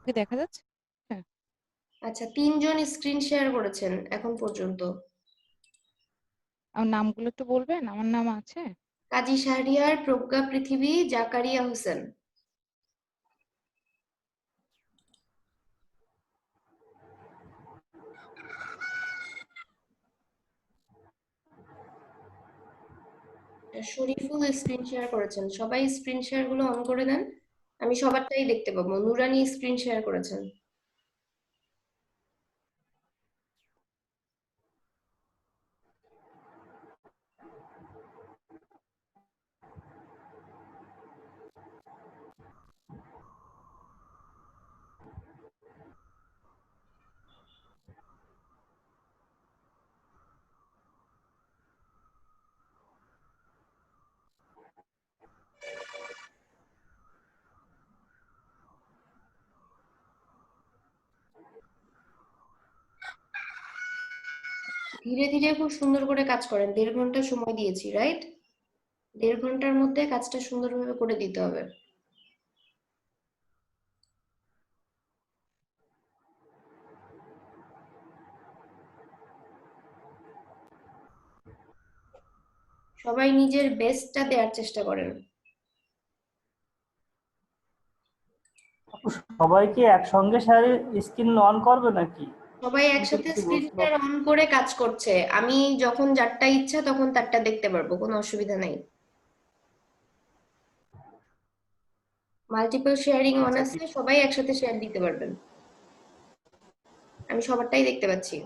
কি দেখা যাচ্ছে? হ্যাঁ। আচ্ছা, ৩ জন স্ক্রিন শেয়ার করেছেন এখন পর্যন্ত। আমার নামগুলো একটু বলবেন? আমার নাম আছে? কাজী শাহরিয়ার, প্রজ্ঞা পৃথিবী, জাকারিয়া হোসেন। শরীফুল স্ক্রিন শেয়ার করেছেন। সবাই স্ক্রিন শেয়ার গুলো অন করে দেন, আমি সবারটাই দেখতে পাবো। নুরানি স্ক্রিন শেয়ার করেছেন। ধীরে ধীরে খুব সুন্দর করে কাজ করেন, 1.5 ঘন্টা সময় দিয়েছি, রাইট? 1.5 ঘন্টার মধ্যে কাজটা সুন্দরভাবে করে দিতে হবে। সবাই নিজের বেস্টটা দেওয়ার চেষ্টা করেন। সবাই কি একসঙ্গে স্ক্রিন অন করবে নাকি? সবাই আমি তো একসাথে কিছু স্ক্রিন বুঝতে শেয়ার পারছি অন করে কাজ করছে। আমি যখন যারটা ইচ্ছা তখন তারটা দেখতে পারবো, কোনো অসুবিধা নেই। মাল্টিপল শেয়ারিং না। অন আচ্ছা, আছে, সবাই একসাথে শেয়ার দিতে পারবেন। আমি সবারটাই দেখতে পাচ্ছি।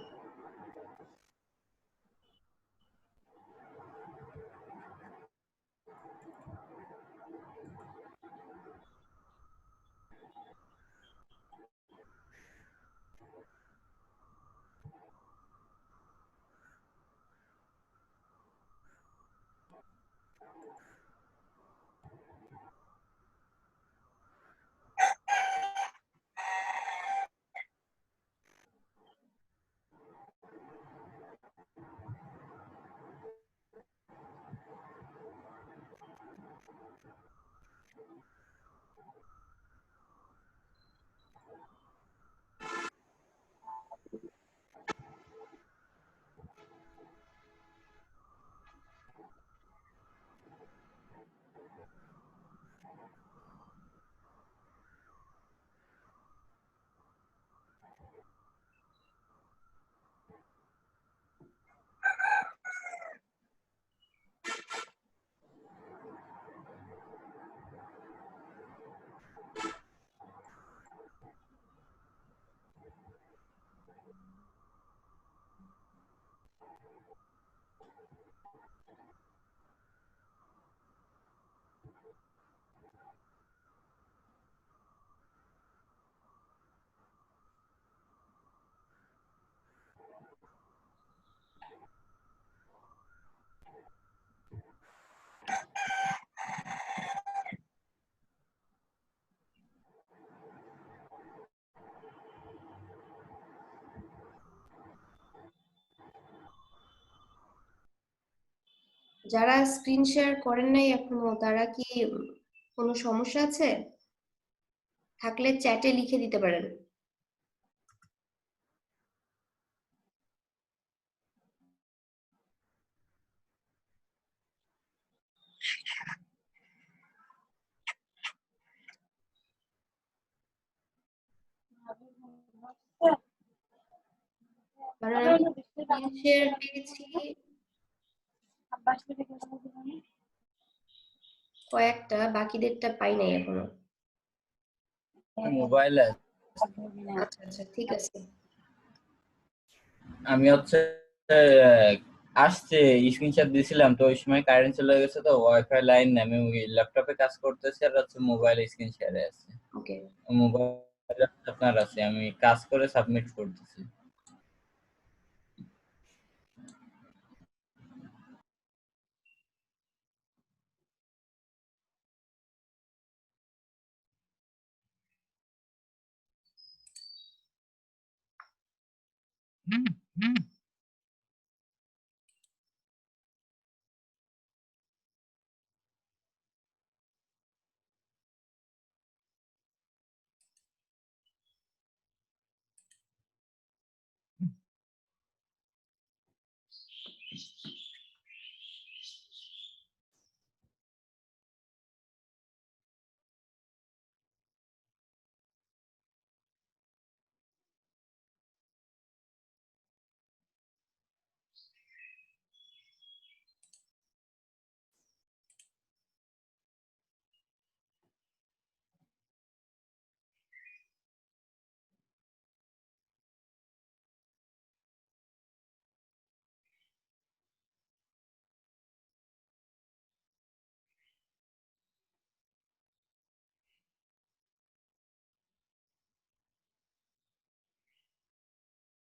যারা স্ক্রিন শেয়ার করেন নাই এখনো, তারা কি কোনো সমস্যা আছে? থাকলে চ্যাটে লিখে দিতে পারেন। কারণ আমি স্ক্রিন শেয়ার পেয়েছি কয়েকটা, বাকিদেরটা পাই নাই এখনো। মোবাইলে আচ্ছা আচ্ছা, ঠিক আছে। আমি আহ, আসছে স্ক্রিনশট দিছিলাম, তো ওই সময় কারেন্ট চলে গেছে, তো ওয়াইফাই লাইন নেই, আমি ল্যাপটপে কাজ করতেছি আর মোবাইল স্ক্রিন শেয়ারে আছে। ওকে। মোবাইল আপনার আছে, আমি কাজ করে সাবমিট করতেছি।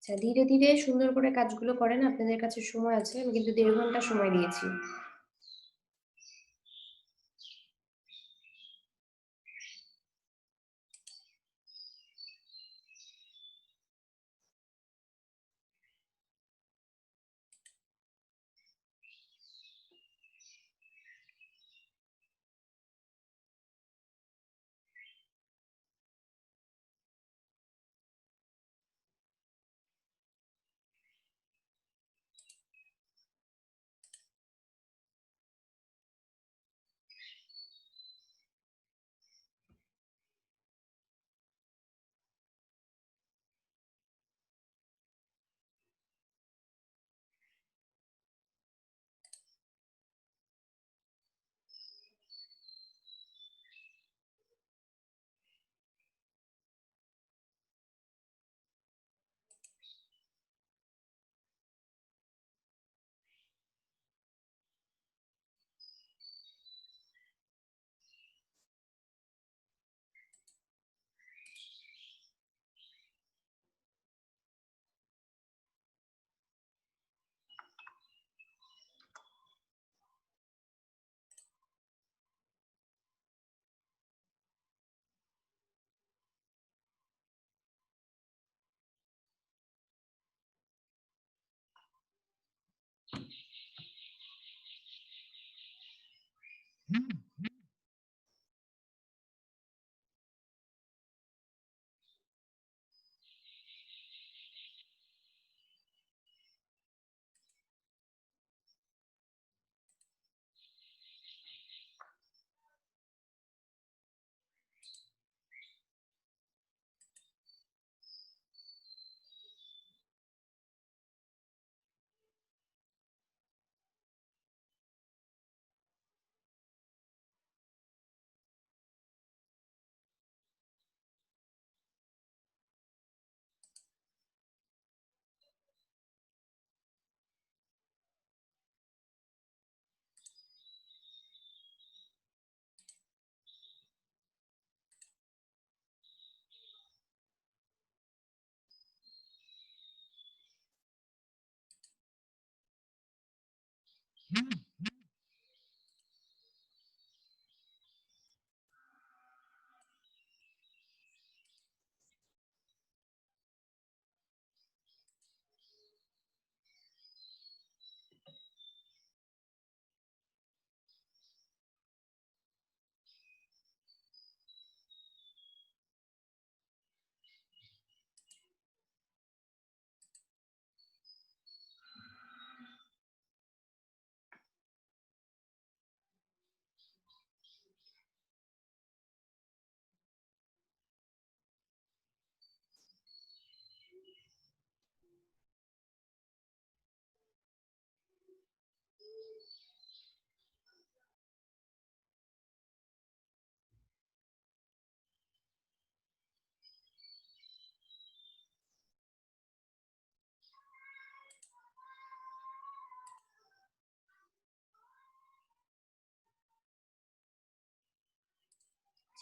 আচ্ছা, ধীরে ধীরে সুন্দর করে কাজগুলো করেন, আপনাদের কাছে সময় আছে, আমি কিন্তু 1.5 ঘন্টা সময় দিয়েছি।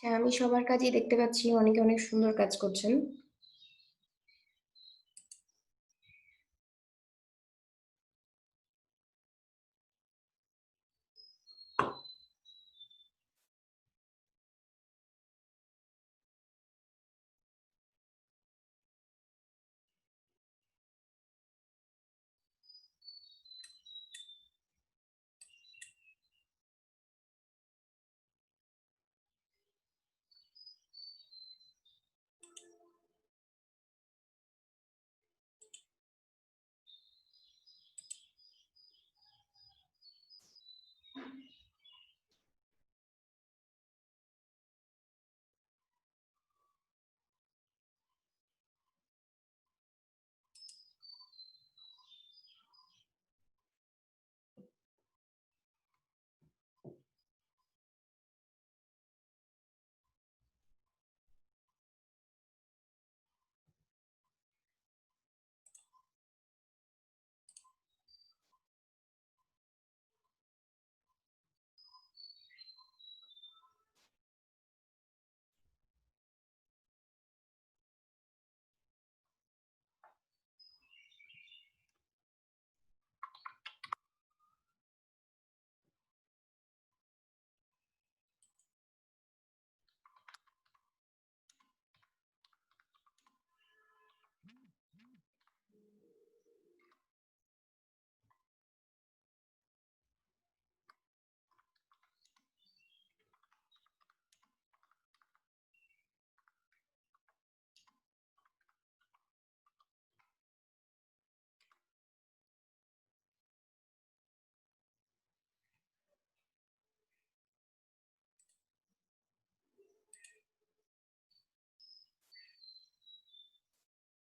আচ্ছা, আমি সবার কাজই দেখতে পাচ্ছি, অনেকে অনেক সুন্দর কাজ করছেন।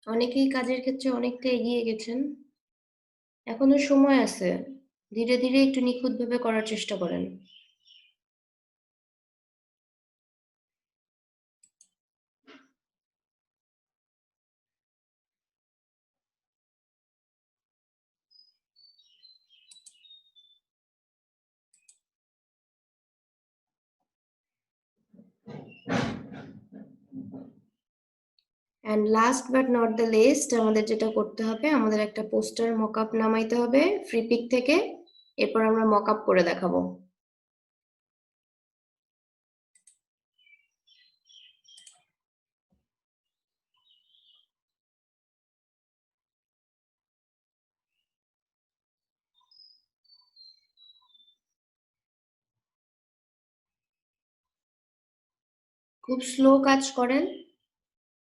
অনেকেই কাজের ক্ষেত্রে অনেকটা এগিয়ে গেছেন, এখনো সময় আছে, ধীরে ধীরে একটু নিখুঁতভাবে করার চেষ্টা করেন। And last but not the least, আমাদের যেটা করতে হবে, আমাদের একটা পোস্টার মকআপ নামাইতে হবে ফ্রিপিক থেকে, এরপর আমরা মকআপ করে দেখাবো। খুব স্লো কাজ করেন,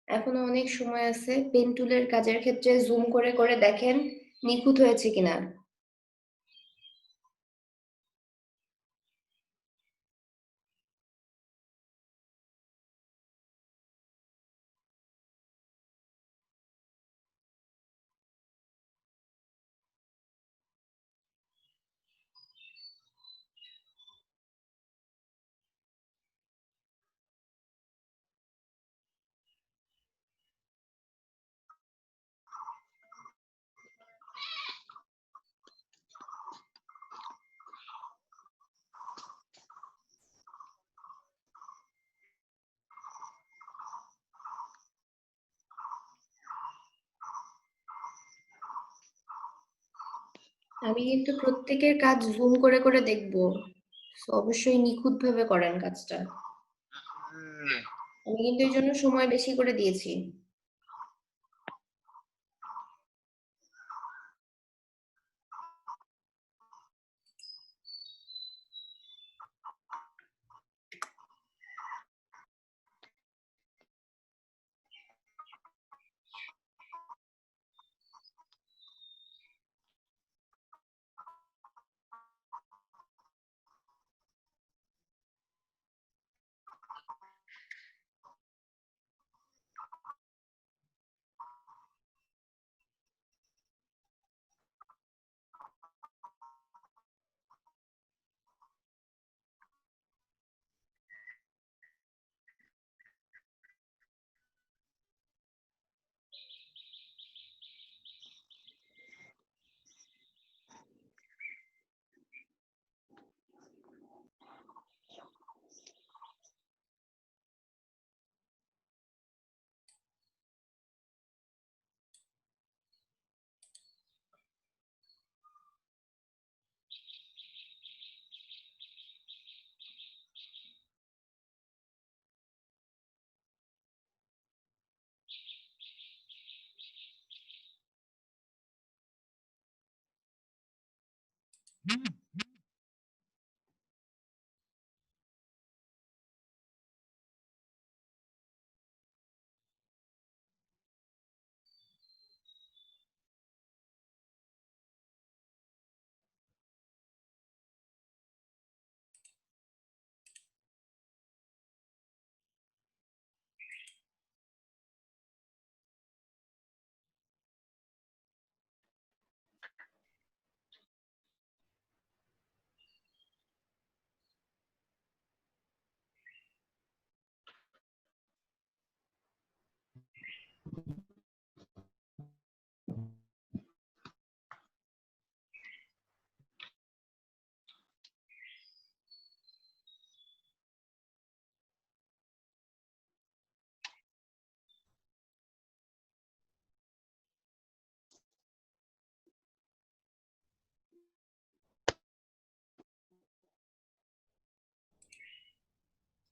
এখনো অনেক সময় আছে। পেন টুলের কাজের ক্ষেত্রে জুম করে করে দেখেন নিখুঁত হয়েছে কিনা। আমি কিন্তু প্রত্যেকের কাজ জুম করে করে দেখবো, So, অবশ্যই নিখুঁত ভাবে করেন কাজটা। আমি কিন্তু এই জন্য সময় বেশি করে দিয়েছি।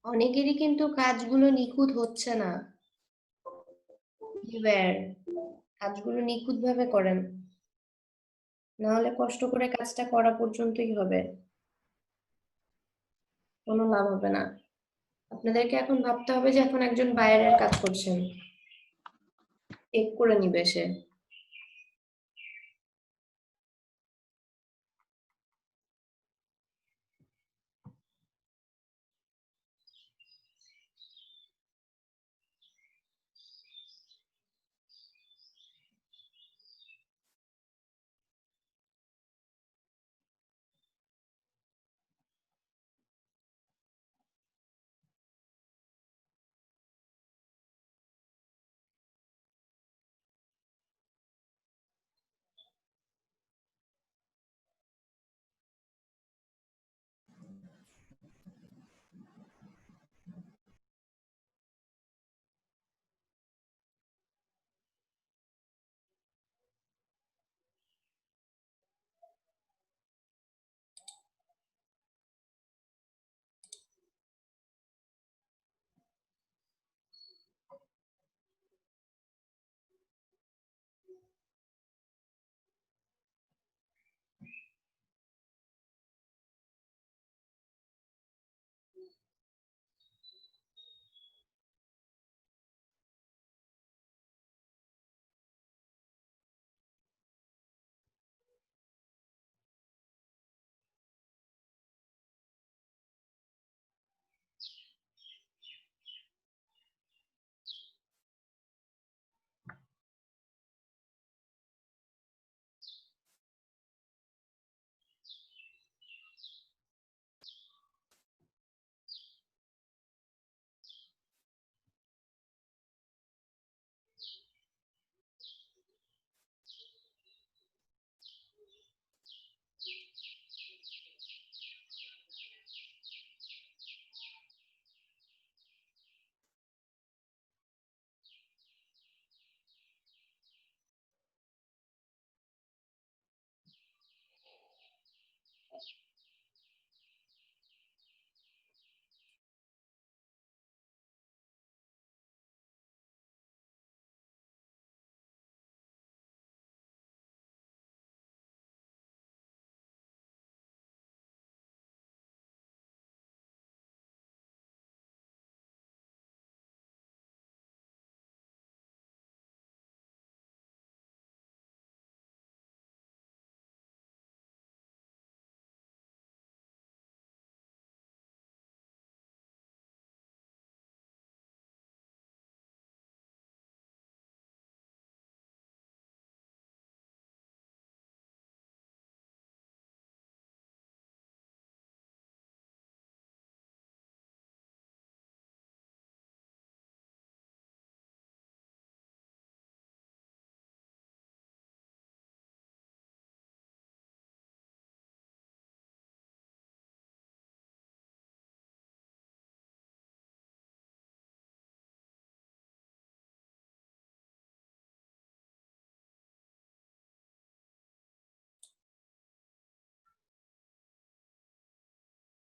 অনেকেরই কিন্তু কাজগুলো নিখুঁত হচ্ছে না। Beware, কাজগুলো নিখুঁত ভাবে করেন, না হলে কষ্ট করে কাজটা করা পর্যন্তই হবে, কোনো লাভ হবে না। আপনাদেরকে এখন ভাবতে হবে যে এখন একজন বাইরের কাজ করছেন, চেক করে নিবে সে।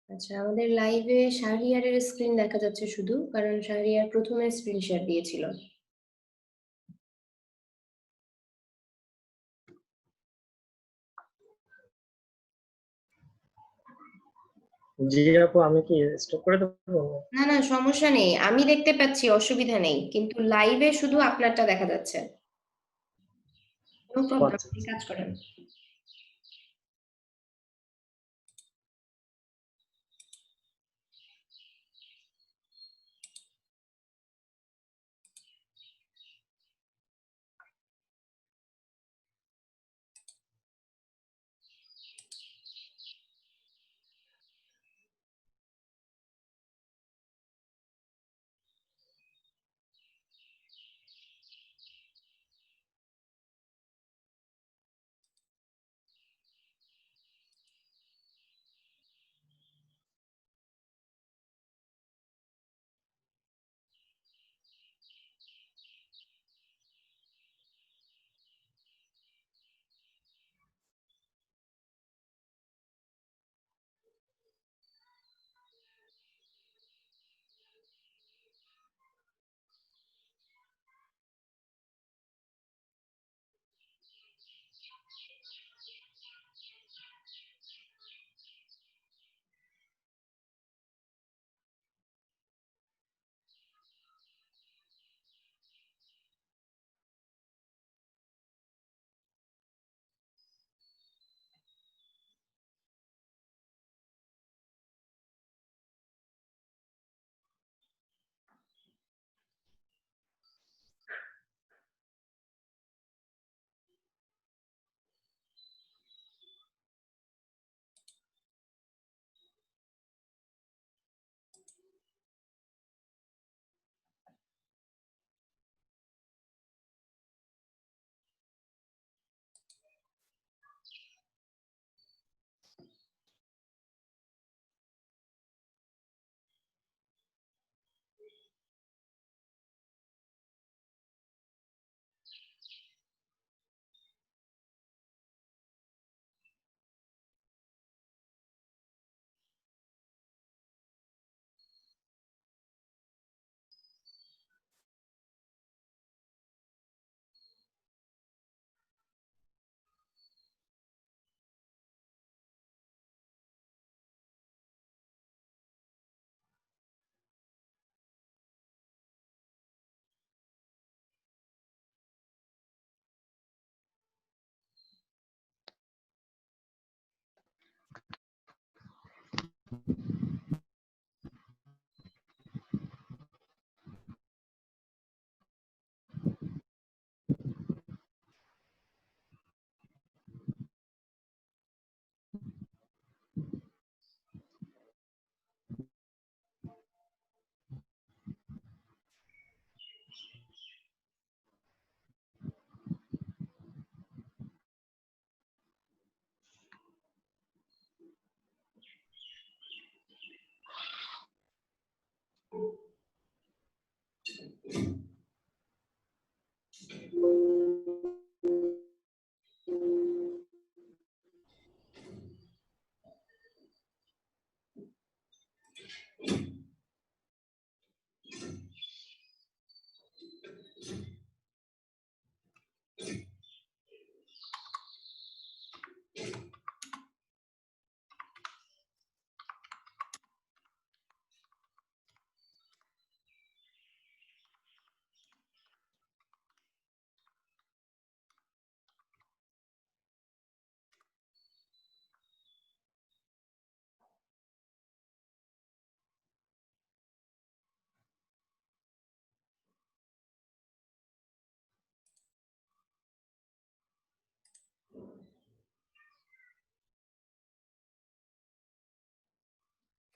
আচ্ছা, আমাদের লাইভে শাহরিয়ারের স্ক্রিন দেখা যাচ্ছে শুধু, কারণ শাহরিয়ার প্রথমে স্ক্রিন শেয়ার দিয়েছিল। জি আপু, আমি কি স্টপ করে দেবো? না না, সমস্যা নেই, আমি দেখতে পাচ্ছি, অসুবিধা নেই, কিন্তু লাইভে শুধু আপনারটা দেখা যাচ্ছে। নো প্রবলেম, আচ্ছা আপনি কাজ করেন।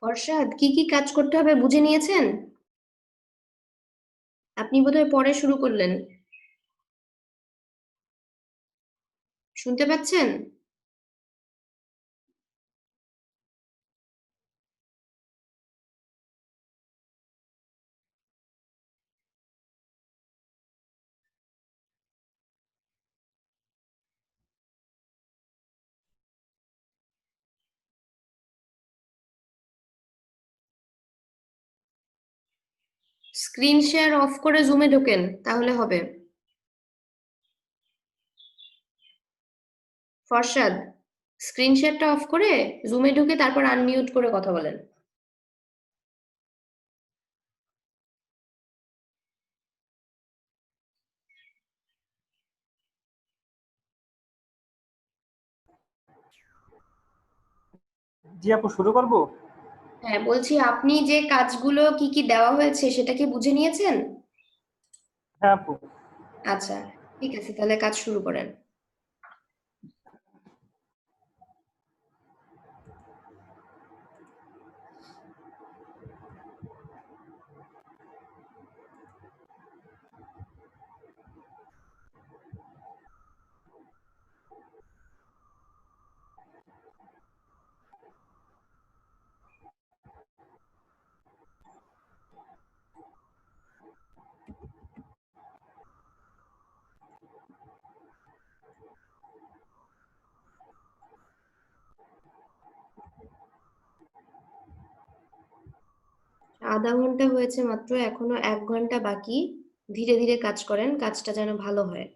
ফরশাদ, কি কি কাজ করতে হবে বুঝে নিয়েছেন? আপনি বোধহয় পরে শুরু করলেন। শুনতে পাচ্ছেন? স্ক্রিন শেয়ার অফ করে জুমে ঢোকেন, তাহলে হবে। ফরশাদ, স্ক্রিন শেয়ারটা অফ করে জুমে ঢুকে তারপর আনমিউট করে কথা বলেন। জি আপু, শুরু করব? হ্যাঁ, বলছি আপনি যে কাজগুলো কি কি দেওয়া হয়েছে সেটা কি বুঝে নিয়েছেন? হ্যাঁ আপু। আচ্ছা, ঠিক আছে, তাহলে কাজ শুরু করেন। আধা ঘন্টা হয়েছে মাত্র, এখনো 1 ঘন্টা বাকি। ধীরে ধীরে কাজ করেন, কাজটা যেন ভালো হয়।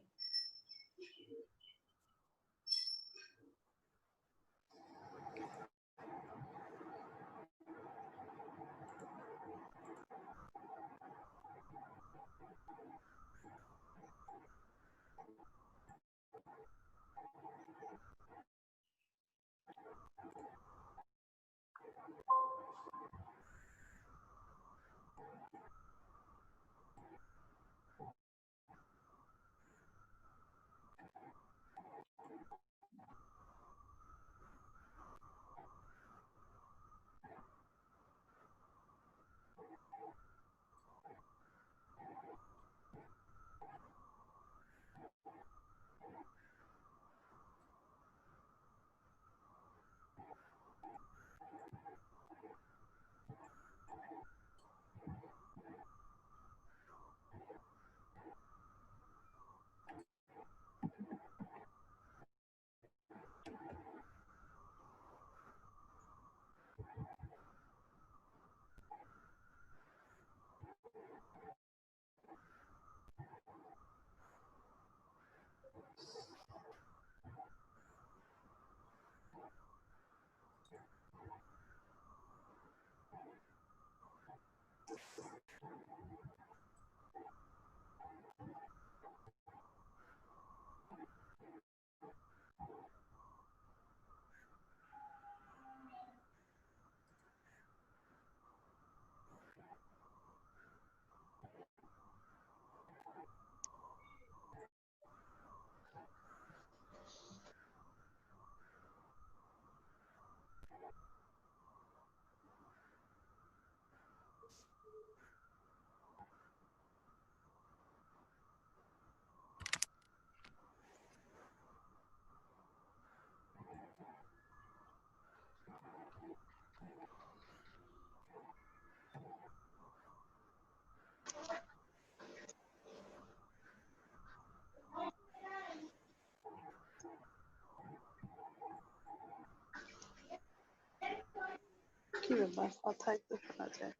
কি ব্যাপার, কথা একটু শোনা যায়।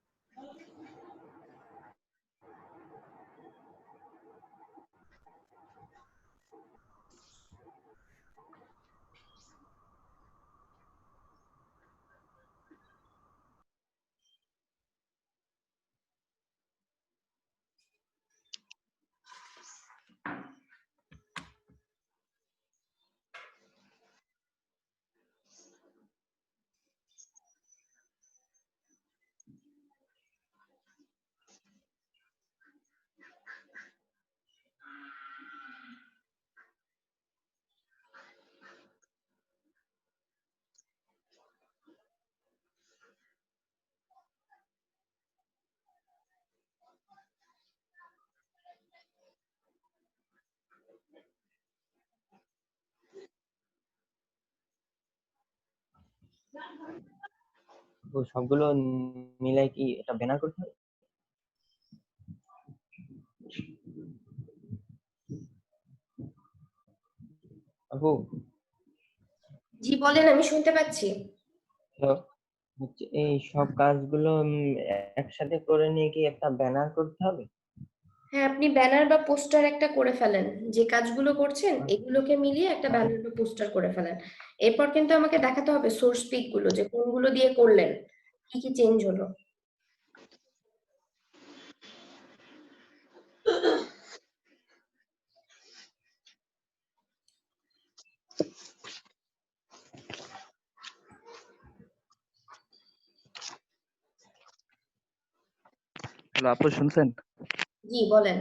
তো সবগুলো মিলাই কি এটা ব্যানার করতে হবে? আপু, জি বলেন, আমি শুনতে পাচ্ছি। হ্যালো। হচ্ছে এই সব কাজগুলো একসাথে করে নিয়ে কি একটা ব্যানার করতে হবে? হ্যাঁ, আপনি ব্যানার বা পোস্টার একটা করে ফেলেন। যে কাজগুলো করছেন এগুলোকে মিলিয়ে একটা ব্যানার বা পোস্টার করে ফেলেন। এরপর কিন্তু আমাকে দেখাতে হবে সোর্স পিক গুলো, যে কোনগুলো দিয়ে করলেন, কি কি চেঞ্জ হলো। হ্যালো আপু, শুনছেন? জি বলেন।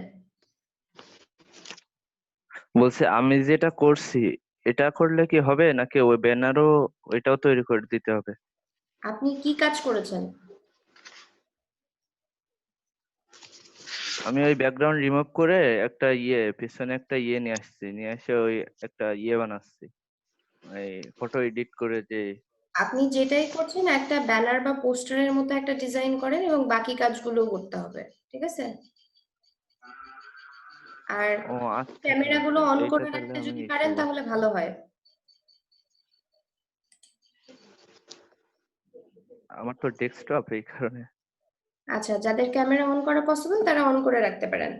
বলছি আমি যেটা করছি এটা করলে কি হবে, নাকি ওই ব্যানারও ওইটাও তৈরি করে দিতে হবে? আপনি কি কাজ করেছেন? আমি ওই ব্যাকগ্রাউন্ড রিমুভ করে একটা পিছনে একটা নিয়ে আসছি, নিয়ে এসে ওই একটা বানাচ্ছি, এই ফটো এডিট করে যে। আপনি যেটাই করছেন একটা ব্যানার বা পোস্টারের মতো একটা ডিজাইন করেন এবং বাকি কাজগুলো করতে হবে, ঠিক আছে? আর ও আচ্ছা, ঠিক ক্যামেরাগুলো আছে, অন এইটা করে তাহলে রাখতে আমি যদি পারেন করবো। তাহলে ভালো হয়। আমার তো ডেস্কটপ, এই কারণে। আচ্ছা, যাদের ক্যামেরা অন করা পসিবল তারা অন করে রাখতে পারেন।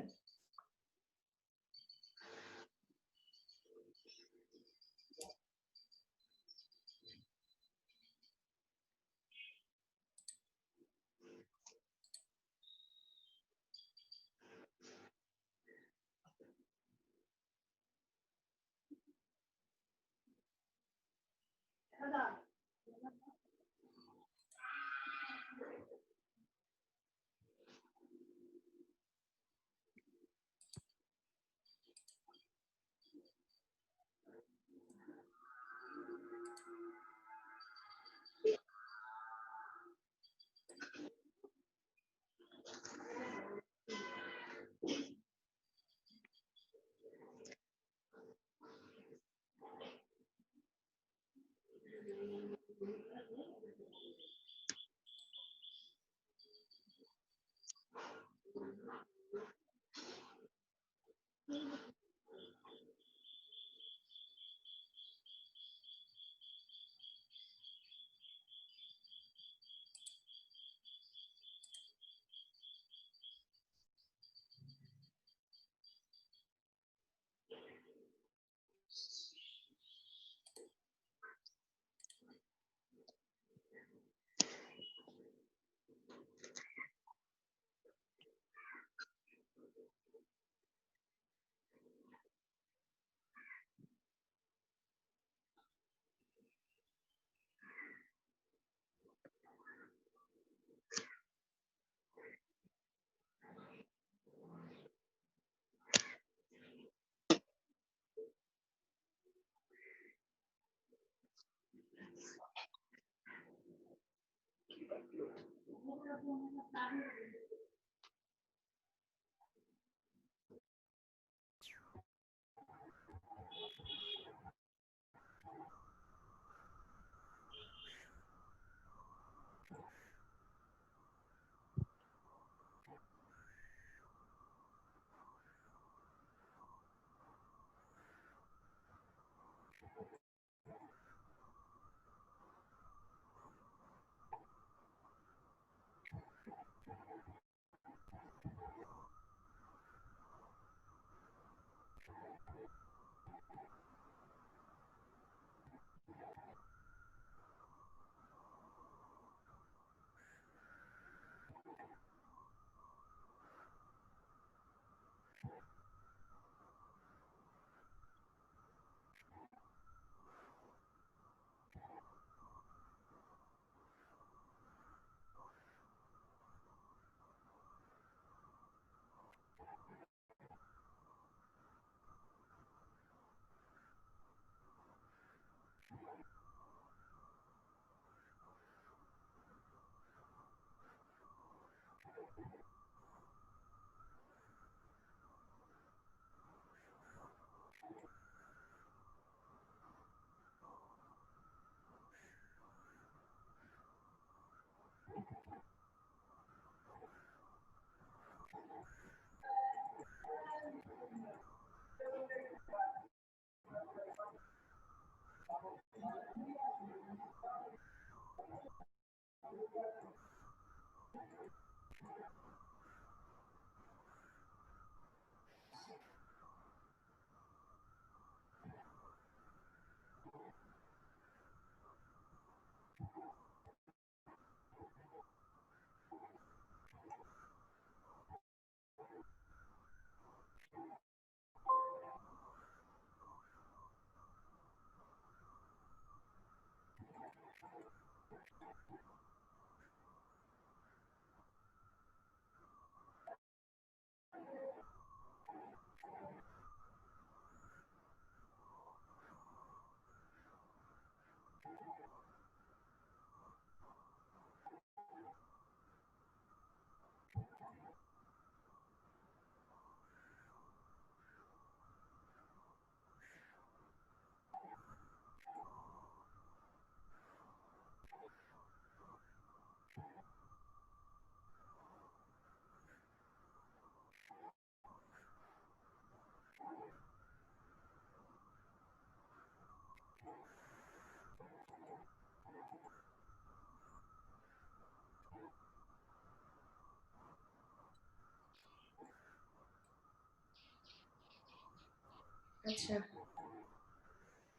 আচ্ছা,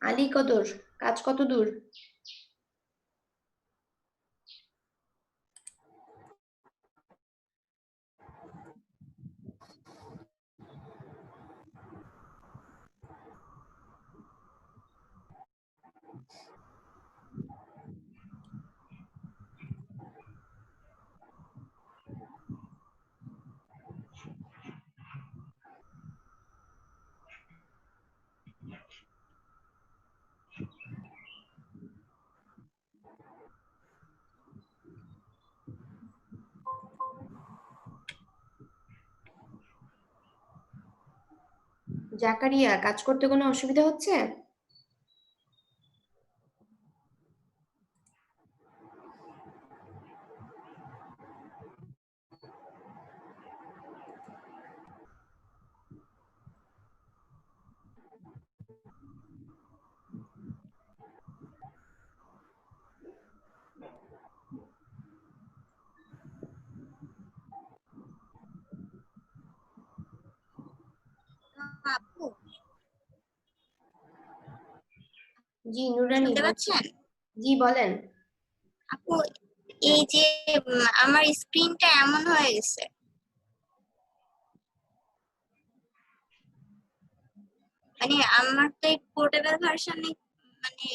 আলী কদর, কাজ কত দূর? জাকারিয়া, কাজ করতে কোনো অসুবিধা হচ্ছে? আপু জি নুরানী, শুনতে পাচ্ছেন? জি বলেন। আপু এই যে আমার স্ক্রিনটা এমন হয়ে গেছে, মানে আমার তো এই পোর্টেবল ভার্সনে মানে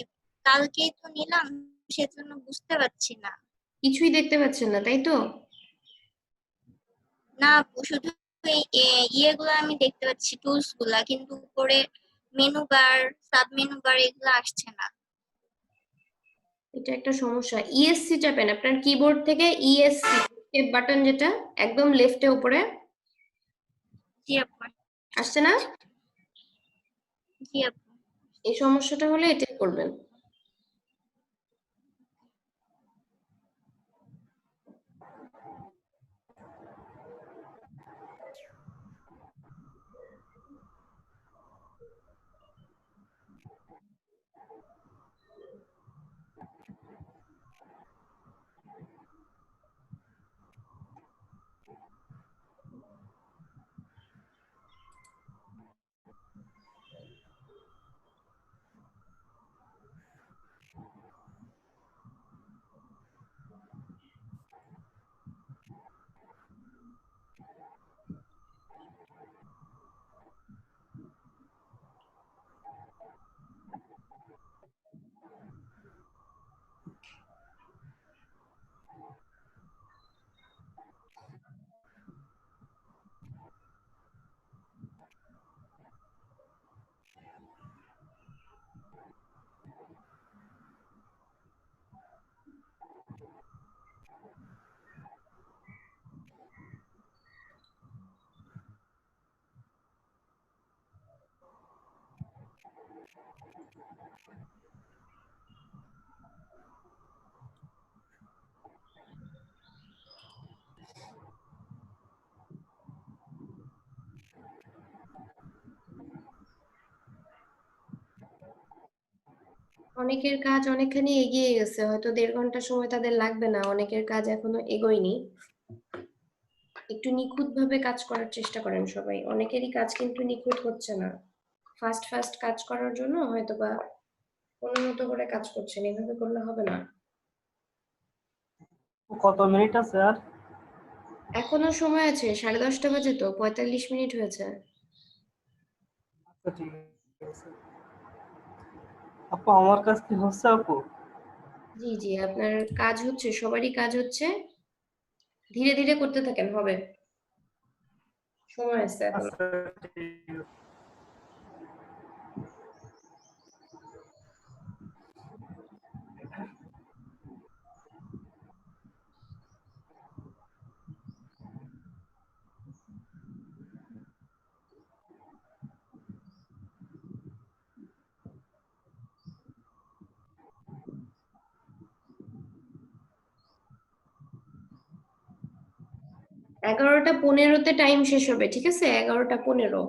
কালকেই তো নিলাম, সেজন্য বুঝতে পারছি না। কিছুই দেখতে পাচ্ছেন না তাই তো? না আপু, শুধু এই ইয়েগুলো আমি দেখতে পাচ্ছি, টুলস গুলা, কিন্তু উপরে menu bar, sub menu bar এগুলো আসছে না। এটা একটা সমস্যা। ইএসসি চাপেন, আপনার কিবোর্ড থেকে ইএসসি বাটন যেটা একদম লেফটে উপরে জি আপু, আসছে না? জি আপু। এই সমস্যাটা হলে এটাই করবেন। অনেকের কাজ অনেকখানি এগিয়ে গেছে, হয়তো 1.5 ঘন্টা সময় তাদের লাগবে না, অনেকের কাজ এখনো এগোয়নি। একটু নিখুঁত ভাবে কাজ করার চেষ্টা করেন সবাই, অনেকেরই কাজ কিন্তু নিখুঁত হচ্ছে না। ফাস্ট ফাস্ট কাজ করার জন্য হয়তোবা কোনো মতো করে কাজ করছেন, এভাবে করলে হবে না। কত মিনিট আছে আর? এখনো সময় আছে, 10:30 বাজে তো, 45 মিনিট হয়েছে। আচ্ছা ঠিক আছে। আপু আমার কাজ কি হচ্ছে আপু? জি জি, আপনার কাজ হচ্ছে, সবারই কাজ হচ্ছে, ধীরে ধীরে করতে থাকেন, হবে, সময় আছে এখন। আচ্ছা ঠিক আছে। 11:15-তে টাইম শেষ হবে, ঠিক আছে? 11:15।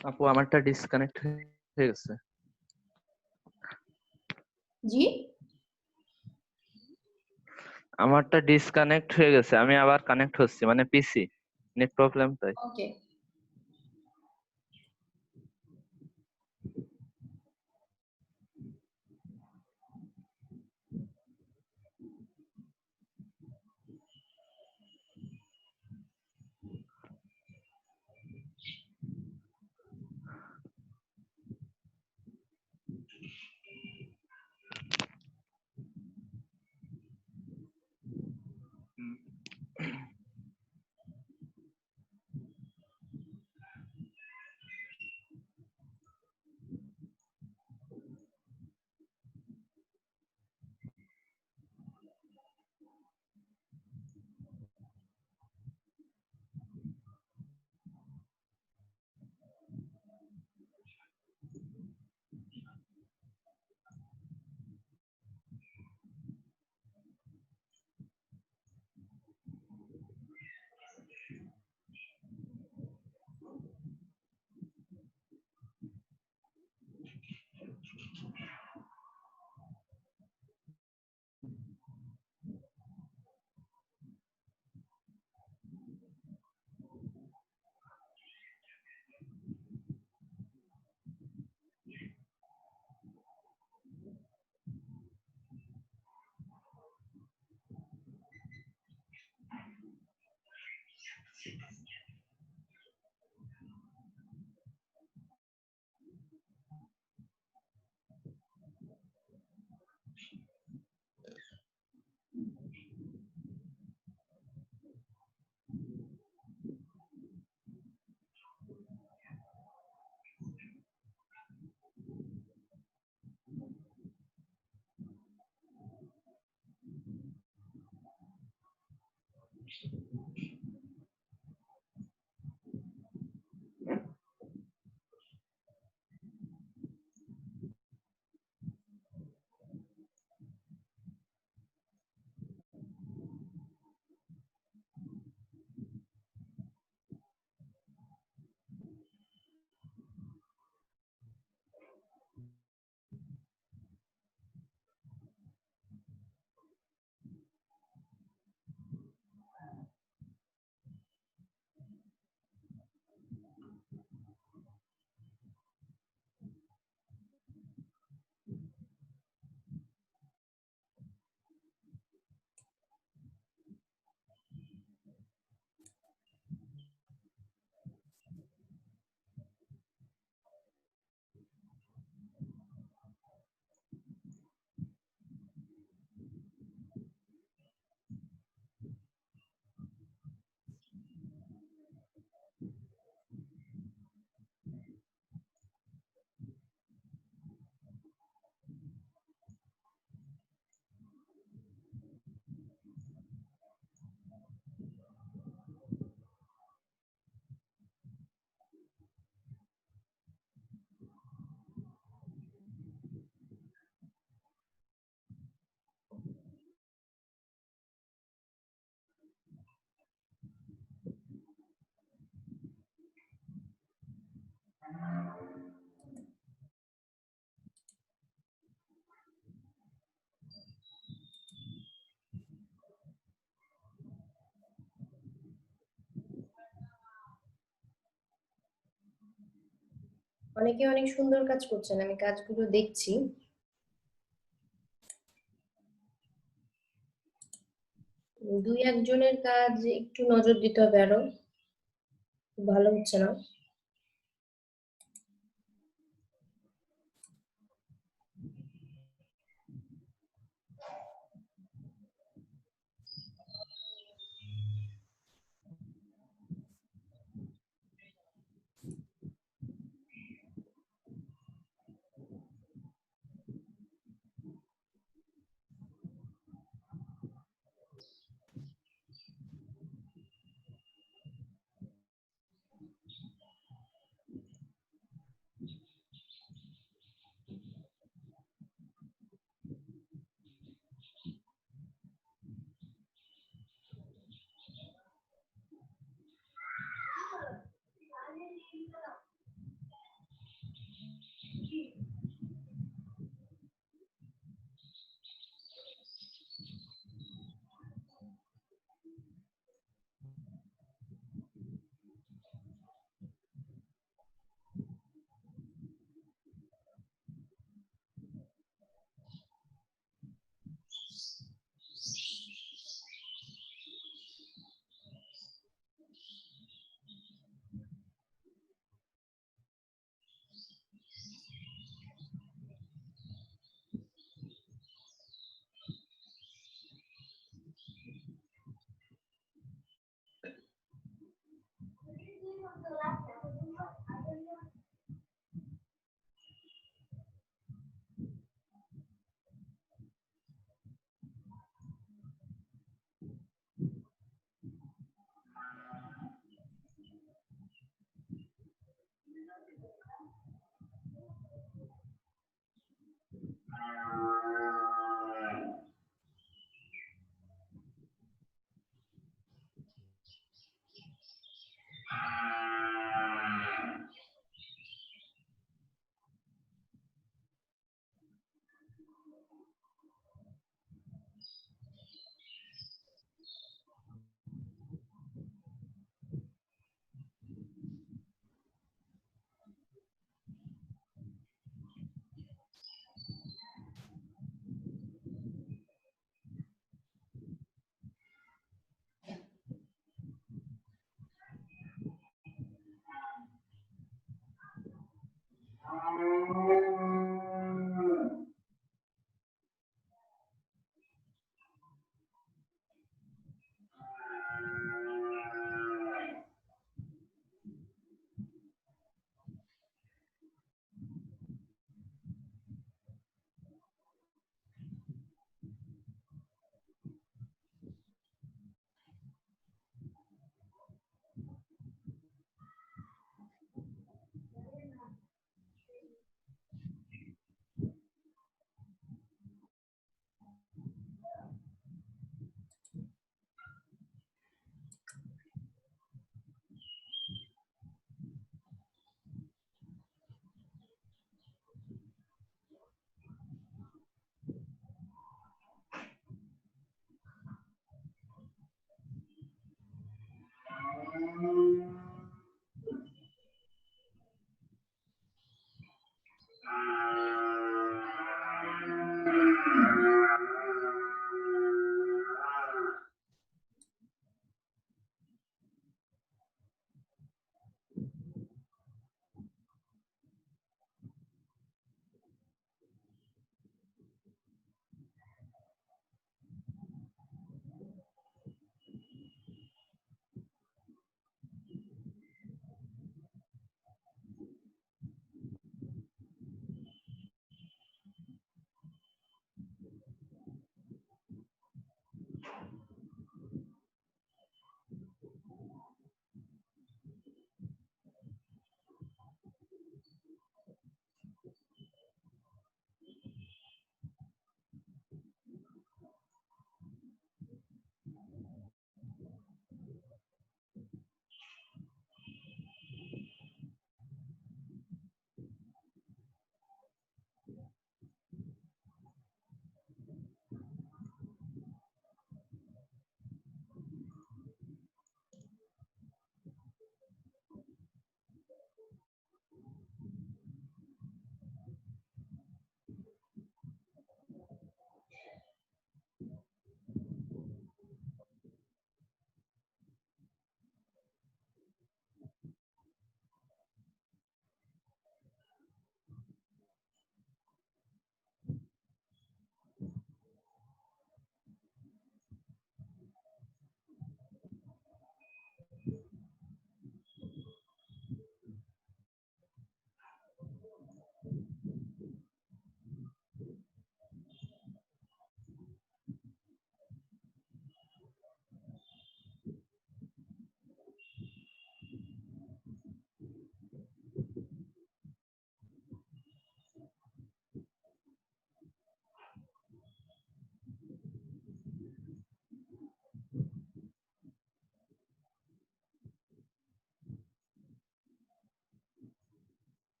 আপু আমারটা ডিসকানেক্ট হয়ে গেছে। জি, আমারটা ডিসকানেক্ট হয়ে গেছে, আমি আবার কানেক্ট হচ্ছি, মানে পিসি নেট প্রবলেম তাই। ওকে। অনেকে অনেক সুন্দর কাজ করছেন, আমি কাজগুলো দেখছি। দুই একজনের কাজ একটু নজর দিতে হবে, আরো খুব ভালো হচ্ছে না।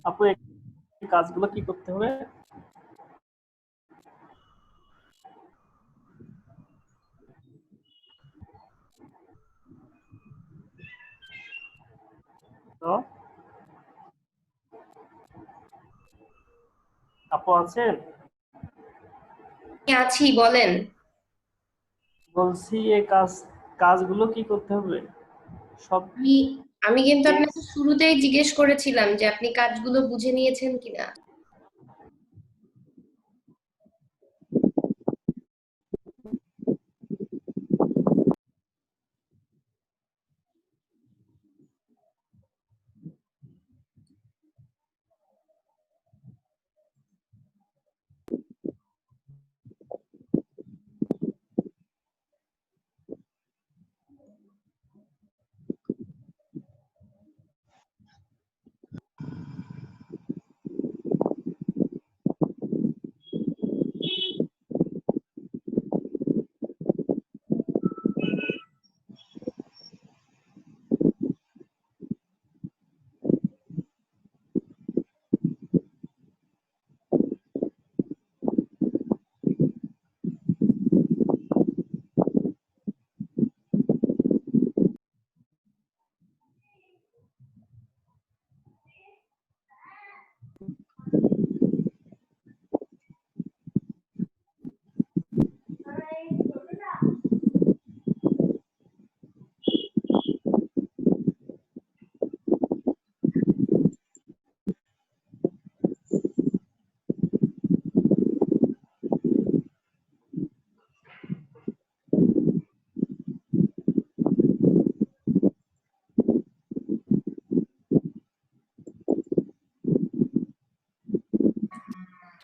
আপু এই কাজগুলো কি করতে হবে? তো আপু আছেন? আমি আছি, বলেন। বলছি এই কাজগুলো কি করতে হবে? সব আমি আমি কিন্তু আপনাকে শুরুতেই জিজ্ঞেস করেছিলাম যে আপনি কাজগুলো বুঝে নিয়েছেন কিনা।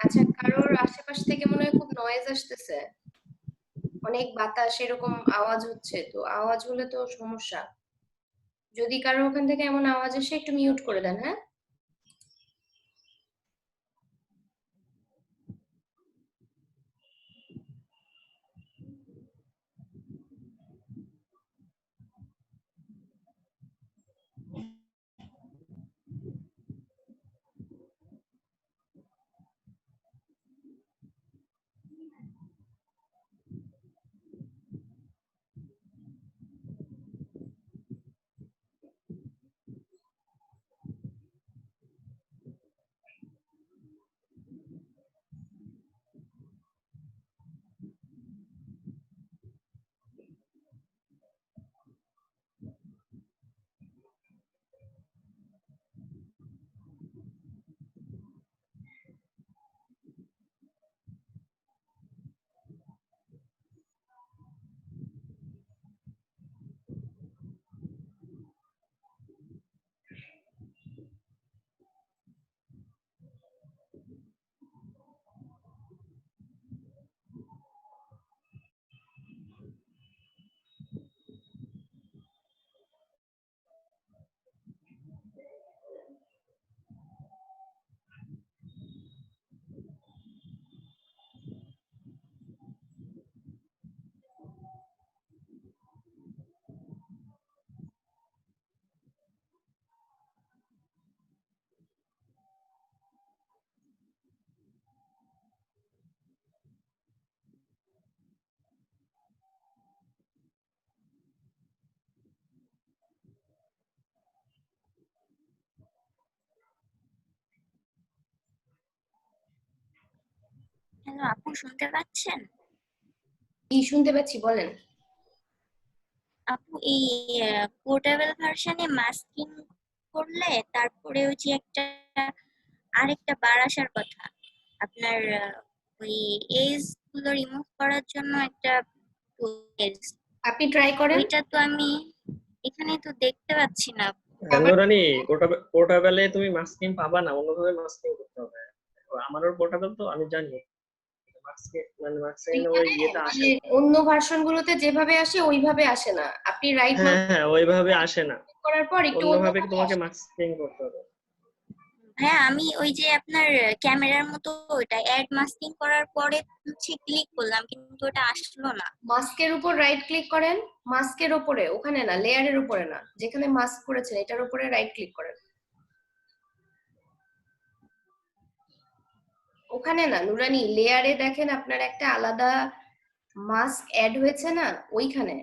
আচ্ছা, কারোর আশেপাশ থেকে মনে হয় খুব নয়েজ আসতেছে, অনেক বাতাস এরকম আওয়াজ হচ্ছে, তো আওয়াজ হলে তো সমস্যা। যদি কারো ওখান থেকে এমন আওয়াজ আসে একটু মিউট করে দেন, হ্যাঁ? হ্যালো আপু, শুনতে পাচ্ছেন? কি শুনতে পাচ্ছি, বলেন। আপু এই পোর্টেবল ভার্সনে মাস্কিং করলে তারপরে ওই যে আরেকটা বার আসার কথা আপনার, ওই এজ গুলো রিমুভ করার জন্য একটা tools, আপনি ট্রাই করেন। ওইটা তো আমি এখানে তো দেখতে পাচ্ছি না। নুরানি, পোর্টেবলে তুমি মাস্কিং পাবা না, অন্যভাবে মাস্কিং করতে হবে। আমারও পোর্টেবল, তো আমি জানি মাস্কিং ওই ইয়েটা আসে মানে না। অন্য ভার্সন গুলোতে যেভাবে আসে ওইভাবে আসে না। আপনি রাইট হ্যাঁ হ্যাঁ, ওইভাবে আসে না, করার পর একটু অন্যভাবে অন্যভাবে তোমাকে আসে। মাস্কিং করতে হবে। হ্যাঁ, আমি ওই যে আপনার ক্যামেরার মতো ওইটা অ্যাড মাস্কিং করার পরে হচ্ছে ক্লিক করলাম, কিন্তু ওটা আসলো না। মাস্কের উপর রাইট ক্লিক করেন, মাস্কের উপরে, ওখানে না, লেয়ারের উপরে না, যেখানে মাস্ক করেছেন এটার উপরে রাইট ক্লিক করেন। ওখানে না নুরানি, লেয়ারে দেখেন আপনার একটা আলাদা মাস্ক অ্যাড হয়েছে না, ওইখানে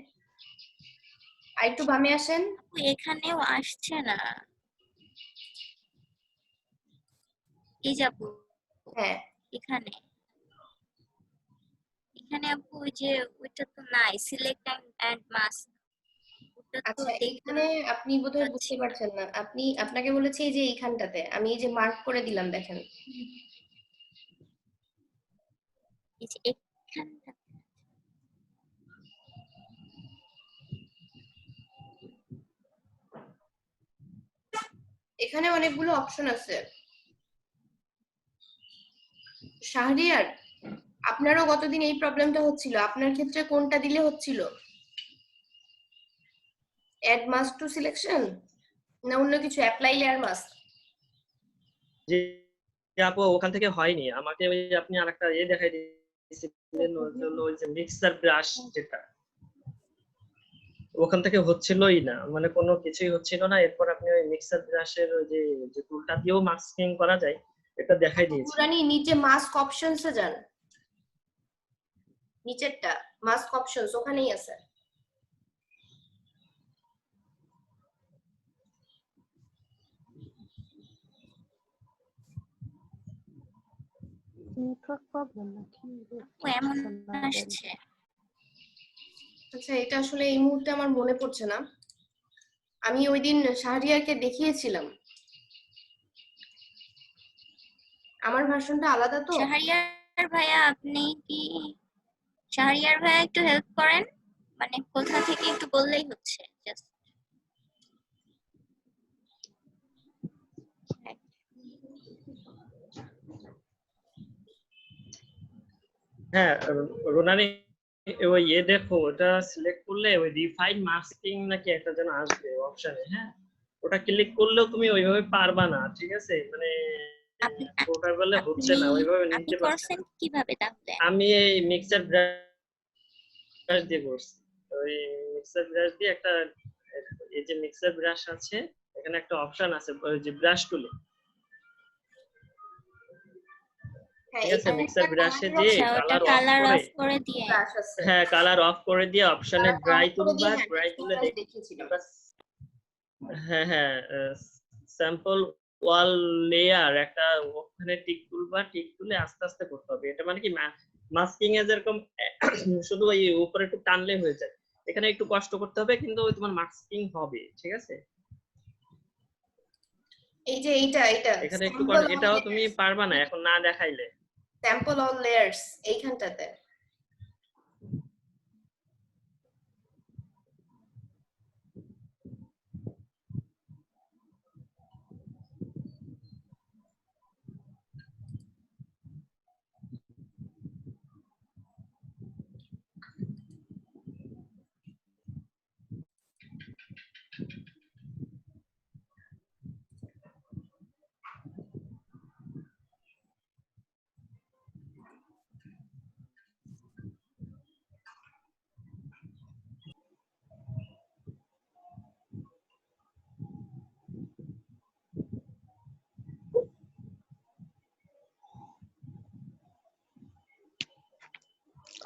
আর একটু বামে আসেন। আপু এখানেও আসছে না, এই যে আপু হ্যাঁ, এখানে এখানে আপু ওই যে ওইটা তো নাই, সিলেক্ট অ্যান্ড মাস্ক, ওটা তো আচ্ছা দেখতে এখানে আপনি বোধহয় পাচ্ছি বুঝতে না। পারছেন না। আপনাকে বলেছি এই যে এইখানটাতে আমি এই যে মার্ক করে দিলাম, দেখেন এই যে এখানটা এখানে অনেকগুলো অপশন আছে। শাহরিয়ার, আপনারও গতদিন এই প্রবলেমটা হচ্ছিল, আপনার ক্ষেত্রে কোনটা দিলে হচ্ছিল? অ্যাড মাস্ক টু সিলেকশন না অন্য কিছু, অ্যাপ্লাই লেয়ার মাস্ক? যে যে আপু ওখান থেকে হয়নি, আমাকে ওই আপনি আরেকটা দেখাই দিয়েছিলেন, ওই যে মিক্সার ব্রাশ, যেটা ওখান থেকে হচ্ছিলই না, মানে কোনো কিছুই হচ্ছিল না। এরপর আপনি ওই মিক্সার ব্রাশের ওই যে টুলটা দিয়েও মাস্কিং করা যায়, এটা দেখাই দিয়েছি। নুরানি নিচে মাস্ক অপশনসে যান, নিচেরটা মাস্ক অপশনস, ওখানেই আছে। নেটওয়ার্ক প্রবলেম নাকি? আপু এমন আসছে। আচ্ছা এটা আসলে এই মুহূর্তে আমার মনে পড়ছে না, আমি ওই দিন শাহরিয়ারকে দেখিয়েছিলাম। আমার ভার্সনটা আলাদা তো। শাহরিয়ার ভাইয়া শাহরিয়ার ভাইয়া একটু হেল্প করেন, মানে কোথা থেকে একটু বললেই হচ্ছে জাস্ট। হ্যাঁ রোনানি, ওই দেখো ওটা সিলেক্ট করলে ওই রিফাইন মাস্কিং নাকি একটা যেন আসবে অপশনে। হ্যাঁ, ওটা ক্লিক করলেও তুমি ওইভাবে পারবা না, ঠিক আছে? মানে পোর্টেবলে হচ্ছে না, ওইভাবে আপনি নিতে পারছে করছেন না। কিভাবে তাহলে? আমি এই মিক্সার ব্রাশ দিয়ে করছি। ওই মিক্সার ব্রাশ দিয়ে একটা, এই যে মিক্সার ব্রাশ আছে, এখানে একটা অপশন আছে ওই যে ব্রাশ টুলে, হ্যাঁ, ঠিক আছে? এখানে মিক্সার একটা ব্রাশে কালারের দিয়ে আচ্ছা, ওটা কালার অফ কালার করে, অফ করে দিয়ে। ব্রাশ আছে। হ্যাঁ কালার অফ করে দিয়ে অপশনে কালারটা ড্রাই অফ টুল করে বা দিয়ে, হ্যাঁ ড্রাই টুলে ব্রাশ দেখিয়েছিলাম। হ্যাঁ হ্যাঁ স্যাম্পল ওয়াল লেয়ার একটা, ওখানে টিক টুল বা টিক টুলে আস্তে আস্তে করতে হবে। এটা মানে কি মাস্কিং এ যেরকম শুধু ওই উপরে একটু টানলে হয়ে যায়, এখানে একটু কষ্ট করতে হবে, কিন্তু ওই তোমার মাস্কিং হবে, ঠিক আছে? এই যে এইটা এখানে একটু এটাও তুমি পারবা না এখন না দেখাইলে। স্যাম্পল অল লেয়ার্স এইখানটাতে।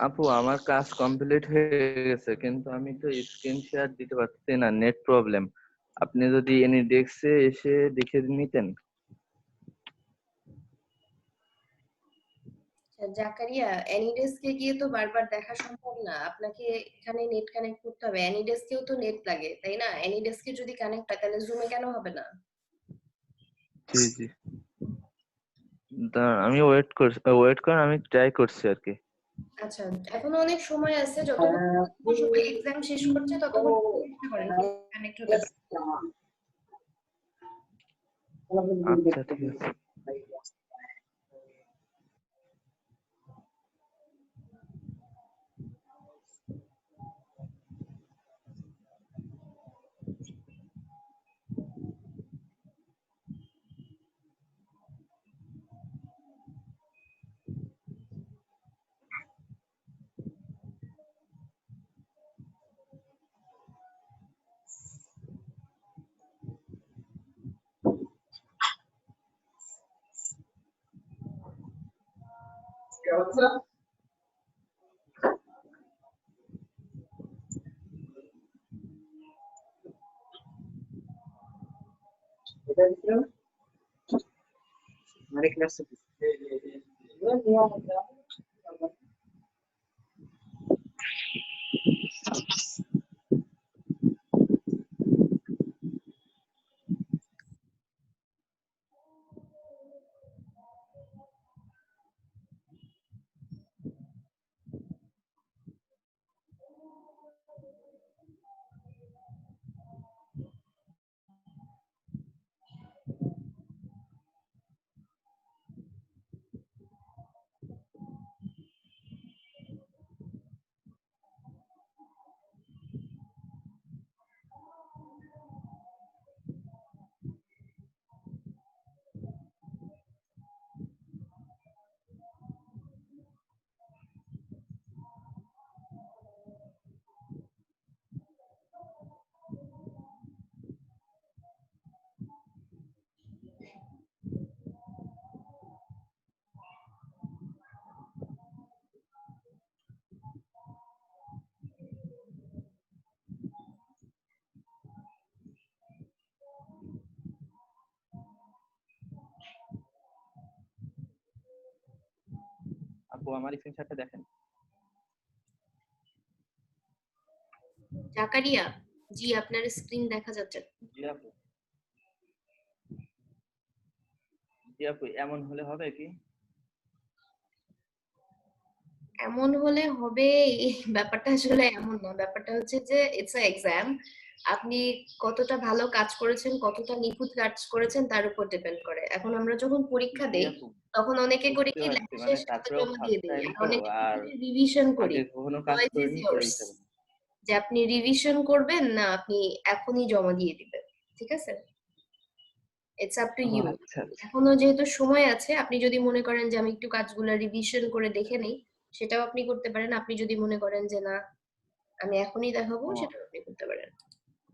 আপু আমার কাজ কমপ্লিট হয়ে গেছে, কিন্তু আমি তো স্ক্রিন শেয়ার দিতে পারছি না, নেট প্রবলেম। আপনি যদি এনি ডেস্কে এসে দেখে নিতেন। জাকারিয়া, অ্যানিডেস্কে গিয়ে তো বারবার দেখা সম্ভব না, আপনাকে এখানে নেট কানেক্ট করতে হবে। অ্যানিডেস্কেও তো নেট লাগে তাই না? অ্যানিডেস্কে যদি কানেক্ট হয় তাহলে জুমে কেন হবে না? জি জি, আমি ওয়েট করেন, আমি ট্রাই করছি আর কি। আচ্ছা এখনো অনেক সময় আছে, যতক্ষণ সবাই এক্সাম শেষ করছে ততক্ষণ করতে পারেন, কানেক্ট হতে পারেন। আচ্ছা ঠিক আছে। আপু আমার স্ক্রিনশটটা দেখেন। জাকারিয়া, জি আপনার স্ক্রিন দেখা যাচ্ছে। জি আপু। জি আপু, এমন হলে হবে কি? এমন হলে হবে, এই ব্যাপারটা আসলে এমন না। ব্যাপারটা হচ্ছে যে ইটস আ এক্সাম। আপনি কতটা ভালো কাজ করেছেন, কতটা নিখুঁত কাজ করেছেন তার উপর ডিপেন্ড করে। এখন আমরা যখন পরীক্ষা জি দেই আপু, তখন অনেকে করি বুঝতে কি পারছি, লেখা মানে শেষ করে তারপরেও জমা দিয়ে ফার্স্ট দেই, টাইম আর তো, অনেকে আর রিভিশন করি। আগে কখনো কাজ চয়েস ইজ করিনি তো এই ইয়ার্স, হিসাবে। যে আপনি রিভিশন করবেন না আপনি এখনই জমা দিয়ে দিবেন। ঠিক আছে, ইটস আপ টু ও ইউ। আচ্ছা আচ্ছা। এখনো যেহেতু সময় আছে, আপনি যদি মনে করেন যে আমি একটু কাজগুলো রিভিশন করে দেখে নেই, সেটাও আপনি করতে পারেন। আপনি যদি মনে করেন যে না আমি এখনই দেখাবো, ও সেটাও আপনি করতে পারেন।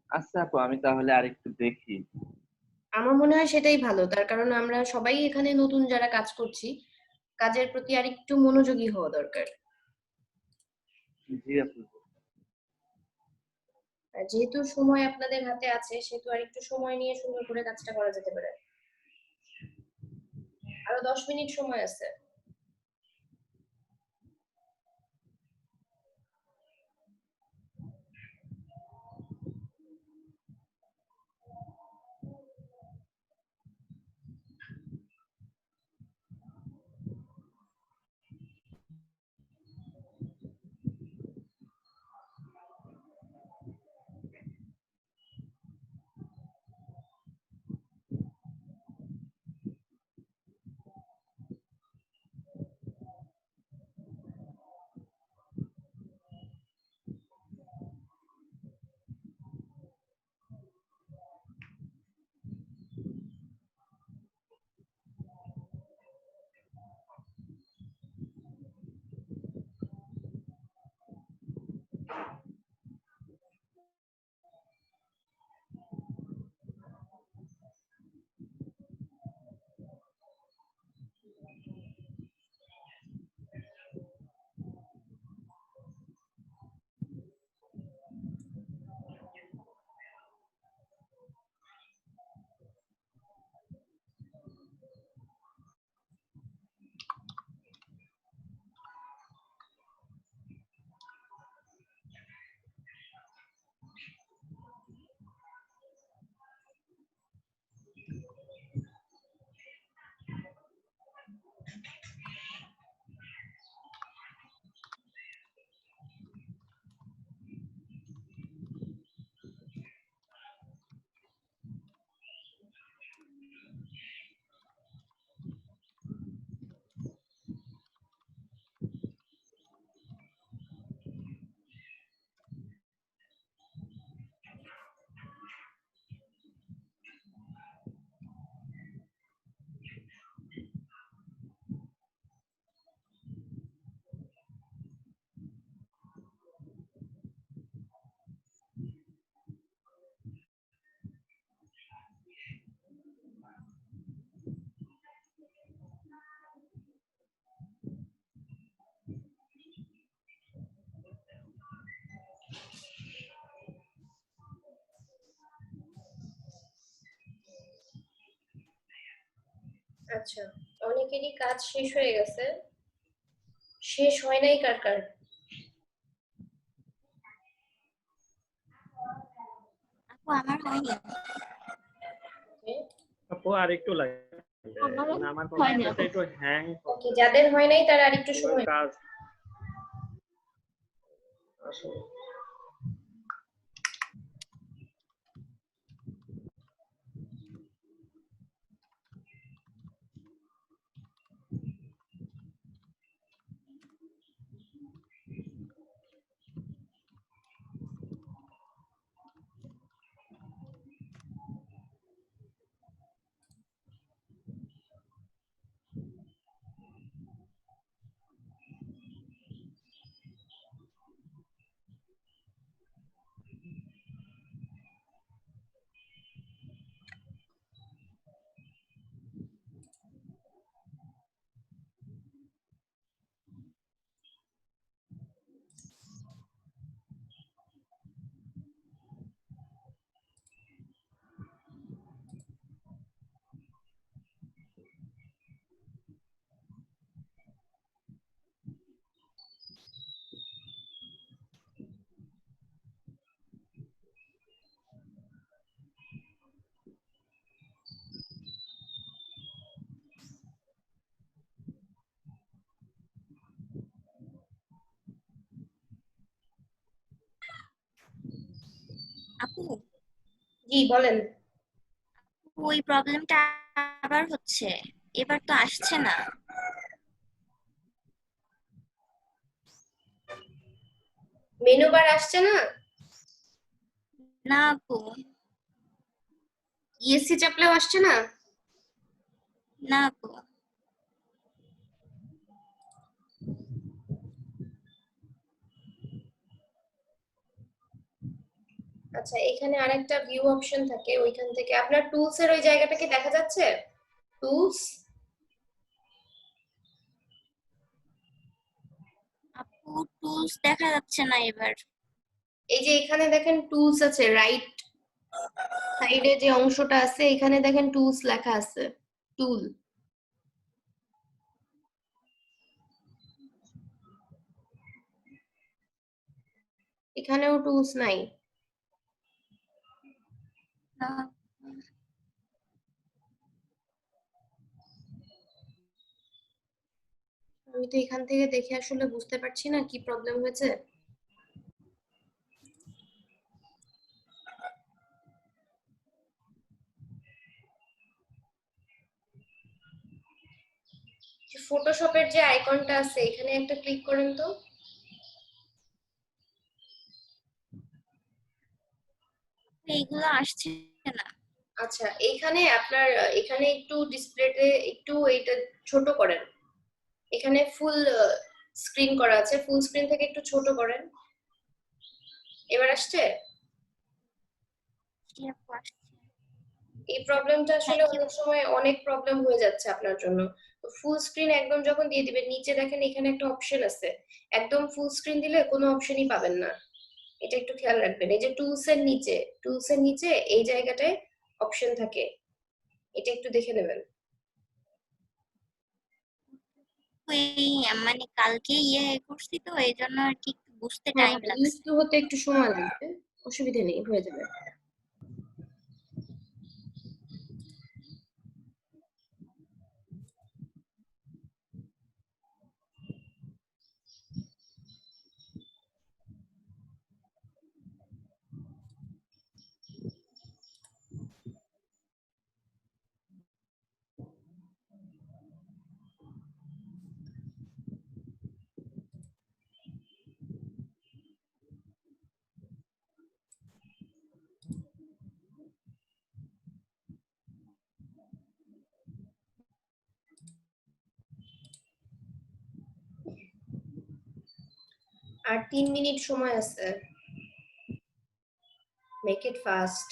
আচ্ছা আপু, আমি তাহলে আরেকটু দেখি। আমার মনে হয় সেটাই ভালো, তার কারণ আমরা সবাই এখানে নতুন যারা কাজ করছি, কাজের প্রতি আর একটু মনোযোগী হওয়া দরকার। জি আপু। আর যেহেতু সময় আপনাদের হাতে আছে, সেহেতু আর একটু সময় নিয়ে সুন্দর করে কাজটা করা যেতে পারে। আরো 10 মিনিট সময় আছে। আচ্ছা, অনেকেরই কাজ শেষ হয়ে গেছে, শেষ হয় নাই কার কার? আপু আমার হয়নি। আপু আর একটু লাগবে, আমারও মানে আমার হয়নি কম্পিউটারটা আপু। একটু হ্যাং ওকে, যাদের হয় নাই তারা আরেকটু করছে সময় কাজ আসলে। আপু জি বলেন। ওই প্রবলেমটা আবার হচ্ছে, এবার তো আসছে না। মেনু বার আসছে না? না আপু, ইএসসি চাপলেও আসছে না? না আপু। আচ্ছা, এখানে আরেকটা ভিউ অপশন থাকে, ওইখান থেকে আপনার টুলস এর ওই জায়গাটা কি দেখা যাচ্ছে? টুলস, আপু টুলস দেখা যাচ্ছে না এবার। এই যে এখানে দেখেন টুলস আছে, রাইট সাইডে যে অংশটা আছে এখানে দেখেন টুলস লেখা আছে, টুল। এখানেও টুলস নাই। না, আমি তো এখান থেকে দেখে আসলে বুঝতে পারছি না কি প্রবলেম হয়েছে। ফটোশপের যে আইকনটা আছে এখানে একটা ক্লিক করেন তো। এইগুলো আসছে না। আচ্ছা, এইখানে আপনার এখানে একটু ডিসপ্লেতে একটু এইটা ছোট করেন। এখানে ফুল স্ক্রিন করা আছে, ফুল স্ক্রিন থেকে একটু ছোট করেন। এবার আসছে? জি আপু আসছে। এই প্রবলেমটা আসলে থ্যাংক ইউ। অনেক সময় অনেক প্রবলেম হয়ে যাচ্ছে আপনার জন্য। তো ফুল স্ক্রিন একদম যখন দিয়ে দিবেন, নিচে দেখেন এখানে একটা অপশন আছে, একদম ফুল স্ক্রিন দিলে কোনো অপশনই পাবেন না। এটা একটু খেয়াল রাখবেন। এই যে টুলস এর নিচে এই জায়গাটায় অপশন থাকে, এটা একটু দেখে নেবেন। এই মানে কালকে করছি তো এই জন্য আর কি একটু বুঝতে হ্যাঁ টাইম হ্যাঁ, ইউজ লাগছে। টু হতে একটু সময় লাগবে, অসুবিধা নেই, হয়ে যাবে। আর 3 মিনিট সময় আছে, মেক ইট ফাস্ট।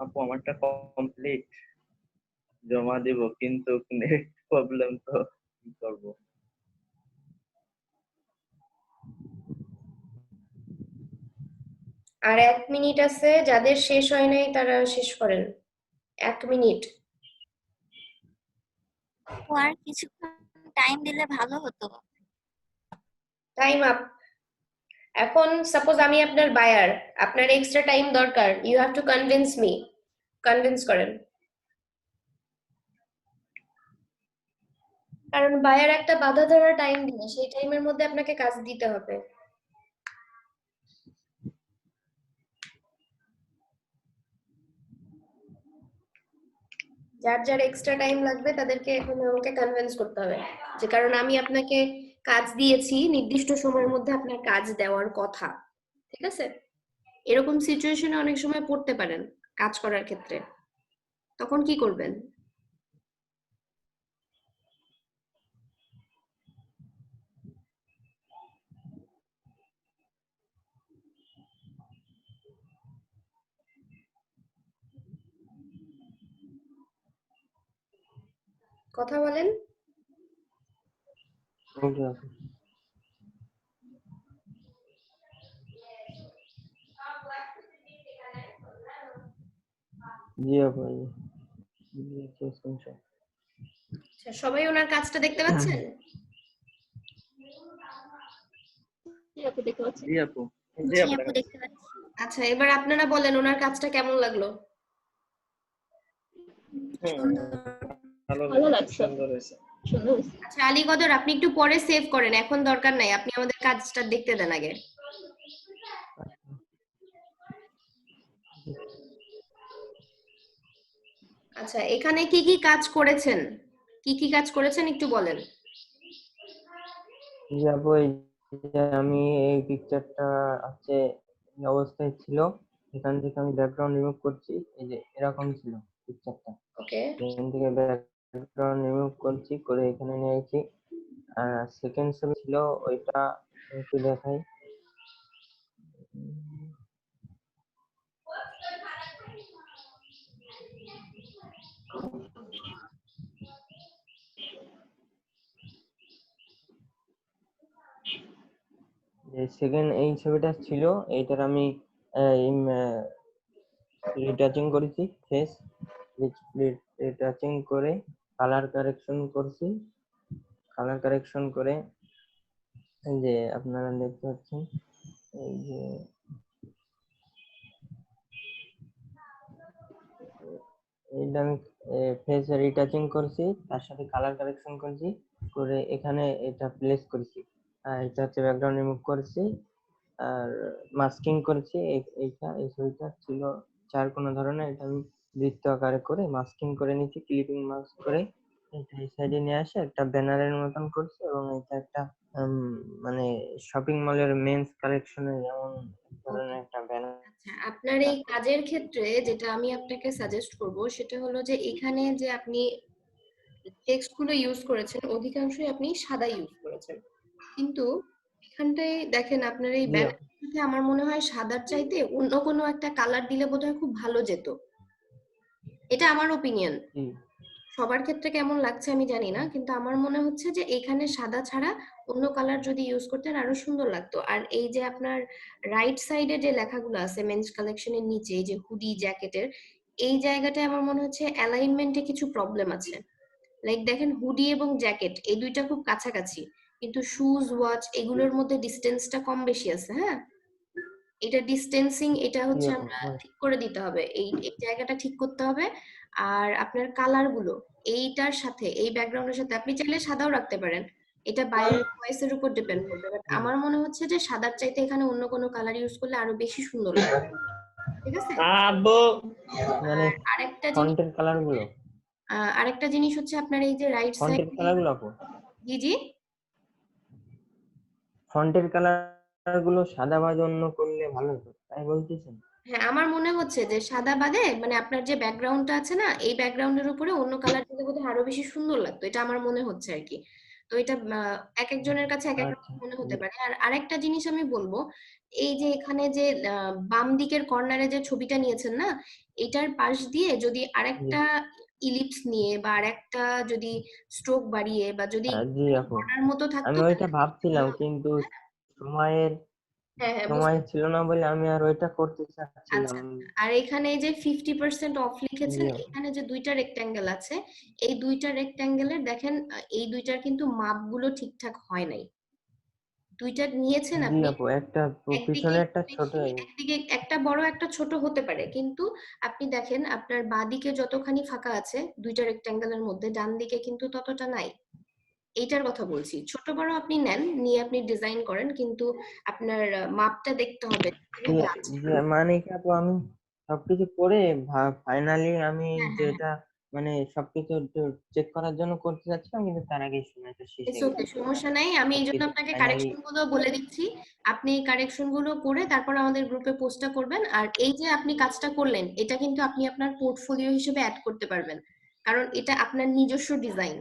আপু আমারটা কমপ্লিট, জমা দিব, কিন্তু নেট প্রবলেম, তো কি করব? আর 1 মিনিট আছে, যাদের শেষ হয় নাই তারা শেষ করেন। 1 মিনিট। ও আর কিছুক্ষণ টাইম দিলে ভালো হতো। Time up. এখন সাপোজ আমি আপনার বায়ার, আপনার এক্সট্রা টাইম দরকার, you have to convince me. Convince করেন, কারণ বায়ার একটা বাধা ধরা টাইম দিলে সেই টাইমের মধ্যে আপনাকে কাজ দিতে হবে। যার যার এক্সট্রা টাইম লাগবে তাদেরকে এখন আমাকে কনভিন্স করতে হবে, যে কারণ আমি আপনাকে কাজ দিয়েছি, নির্দিষ্ট সময়ের মধ্যে আপনার কাজ দেওয়ার কথা, ঠিক আছে? এরকম সিচুয়েশনে অনেক সময় পড়তে পারেন কাজ করার ক্ষেত্রে, তখন কি করবেন? কথা বলেন। ওকে আপু। জি আপু, স্ক্রিনশট। আচ্ছা, সবাই ওনার কাজটা দেখতে পাচ্ছেন? জি আপু, দেখতে পাচ্ছি। জি আপু। জি জি আপু, আপু, দেখতে পাচ্ছি। আচ্ছা, এবার আপনারা বলেন ওনার কাজটা কেমন লাগলো? ভালো লাগছে। সুন্দর হয়েছে। সুন্দর হয়েছে। আচ্ছা, আলী কদর, আপনি একটু পরে সেভ করেন, এখন দরকার নাই, আপনি আমাদের কাজটা দেখতে দেন আগে। আচ্ছা, এখানে কি কি কাজ করেছেন, কি কি কাজ করেছেন একটু বলেন। জি আপু, এই যে আমি এই পিকচারটা হচ্ছে এই অবস্থায় ছিল, এখান থেকে আমি ব্যাকগ্রাউন্ড রিমুভ করছি, এই যে এরকম ছিল পিকচারটা, ওকে, এখান থেকে ব্যাকগ্রাউন্ড রিমুভ করছি, করে এখানে নিয়ে এসেছি। আর সেকেন্ড ছবি ছিল ওইটা একটু দেখাই। যে সেকেন্ড এই ছবিটা ছিল, এইটার আমি রিটাচিং করেছি, ফেস রিটাচিং করে কালার কারেকশন করছি, কালার কারেকশন করে এই যে আপনারা দেখতে পাচ্ছেন, এই যে এইটা আমি ফেস রিটাচিং করছি, তার সাথে কালার কারেকশন করছি, করে এখানে এটা প্লেস করেছি। আর এটা হচ্ছে ব্যাকগ্রাউন্ড রিমুভ করেছি, আর মাস্কিং করেছি। এইটা এই ছবিটা ছিল চার কোনো ধরনের, এটা আমি বৃত্ত আকারে করে মাস্কিং করে নিয়েছি, ক্লিপিং মাস্ক করে এটা এই সাইডে নিয়ে আসে একটা ব্যানারের মতন করছি, এবং এটা একটা মানে শপিং মলের মেন্স কালেকশনের যেমন ধরনের একটা ব্যানার। আচ্ছা, আপনার এই কাজের ক্ষেত্রে যেটা আমি আপনাকে সাজেস্ট করব সেটা হলো যে এখানে যে আপনি টেক্সট গুলো ইউজ করেছেন অধিকাংশই আপনি সাদা ইউজ করেছেন, কিন্তু এখানটায় দেখেন আপনার এই ব্যানারের সাথে আমার মনে হয় সাদার চাইতে অন্য কোনো একটা কালার দিলে বোধহয় খুব ভালো যেত। এটা আমার ওপিনিয়ন, সবার ক্ষেত্রে কেমন লাগছে আমি জানি না, কিন্তু আমার মনে হচ্ছে যে এখানে সাদা ছাড়া অন্য কালার যদি ইউজ করতেন আরো সুন্দর লাগতো। আর এই যে আপনার রাইট সাইডে যে লেখাগুলো আছে মেন্স কালেকশনের নিচে, এই যে হুডি জ্যাকেটের এই জায়গাটায় আমার মনে হচ্ছে অ্যালাইনমেন্টে কিছু প্রবলেম আছে। লাইক দেখেন হুডি এবং জ্যাকেট এই দুইটা খুব কাছাকাছি, কিন্তু শুজ ওয়াচ এগুলোর মধ্যে ডিস্টেন্সটা কম বেশি আছে। হ্যাঁ, এটা ডিস্টেন্সিং, এটা হচ্ছে আমরা ঠিক করে দিতে হবে, এই এই জায়গাটা ঠিক করতে হবে। আর আপনার কালার গুলো এইটার সাথে এই ব্যাকগ্রাউন্ডের সাথে আপনি চাইলে সাদাও রাখতে পারেন, এটা বায়ার চয়েসের উপর ডিপেন্ড করবে, বাট আমার মনে হচ্ছে যে সাদার চাইতে এখানে অন্য কোনো কালার ইউজ করলে আরো বেশি সুন্দর লাগবে। ঠিক আছে? আব্বু, মানে আরেকটা জিনিস, ফন্টের কালার গুলো, আরেকটা জিনিস হচ্ছে আপনার এই যে রাইট সাইড, ফন্টের কালার গুলো আপু, জি জি, ফন্টের কালার গুলো সাদা বা অন্য করলে ভালো হতো, তাই বলতেছেন? হ্যাঁ আমার মনে হচ্ছে যে সাদা বাদে মানে আপনার যে ব্যাকগ্রাউন্ডটা আছে না এই ব্যাকগ্রাউন্ডের উপরে অন্য কালার দিলে বোধহয় আরো বেশি সুন্দর লাগতো, এটা আমার মনে হচ্ছে আর কি। তো এটা এক একজনের কাছে এক এক রকম মনে হতে পারে। আর আরেকটা জিনিস আমি বলবো, এই যে এখানে যে বাম দিকের কর্নারে যে ছবিটা নিয়েছেন না, এটার পাশ দিয়ে যদি আরেকটা ইলিপস নিয়ে বা আরেকটা যদি স্ট্রোক বাড়িয়ে বা যদি জি আপু, করার মতো থাকতো আমি ওইটা ভাবছিলাম কিন্তু সময়ের হ্যাঁ হ্যাঁ সময় ছিল না বলে আমি আর ওইটা করতে আচ্ছা চাচ্ছিলাম। আর এখানে যে 50% অফ লিখেছেন, জি আপু। এখানে যে দুইটা রেক্ট্যাঙ্গেল আছে, এই দুইটা রেক্ট্যাঙ্গেলের দেখেন এই দুইটার কিন্তু মাপগুলো ঠিকঠাক হয় নাই। দুইটা নিয়েছেন জি আপনি, আপু, একটা একদিকে পিছনে একটা ছোট একদিকে একটা বড় একটা ছোট হতে পারে, কিন্তু আপনি দেখেন আপনার বাঁদিকে যতখানি ফাঁকা আছে দুইটা রেক্ট্যাঙ্গেলের মধ্যে, ডান দিকে কিন্তু ততটা নাই। এইটার কথা বলছি। ছোট বড় আপনি নেন, নিয়ে আপনি ডিজাইন করেন, কিন্তু আপনার মাপটা দেখতে হবে কিভাবে আছে। মানে কি আপু, আমি সবকিছু করে ফাইনালি আমি হ্যাঁ হ্যাঁ যেটা মানে সবকিছু চেক করার জন্য করতে যাচ্ছিলাম, কিন্তু তার আগেই সময়টা শেষ ইটস হয়ে ওকে, গেছে। সমস্যা নাই। আমি এই জন্য সবকিছু আপনাকে ফাইনালি কারেকশন গুলো বলে দিচ্ছি। আপনি এই কারেকশন গুলো করে তারপর আমাদের গ্রুপে পোস্টটা করবেন। আর এই যে আপনি কাজটা করলেন, এটা কিন্তু আপনি আপনার পোর্টফোলিও হিসেবে অ্যাড করতে পারবেন, কারণ এটা আপনার নিজস্ব ডিজাইন।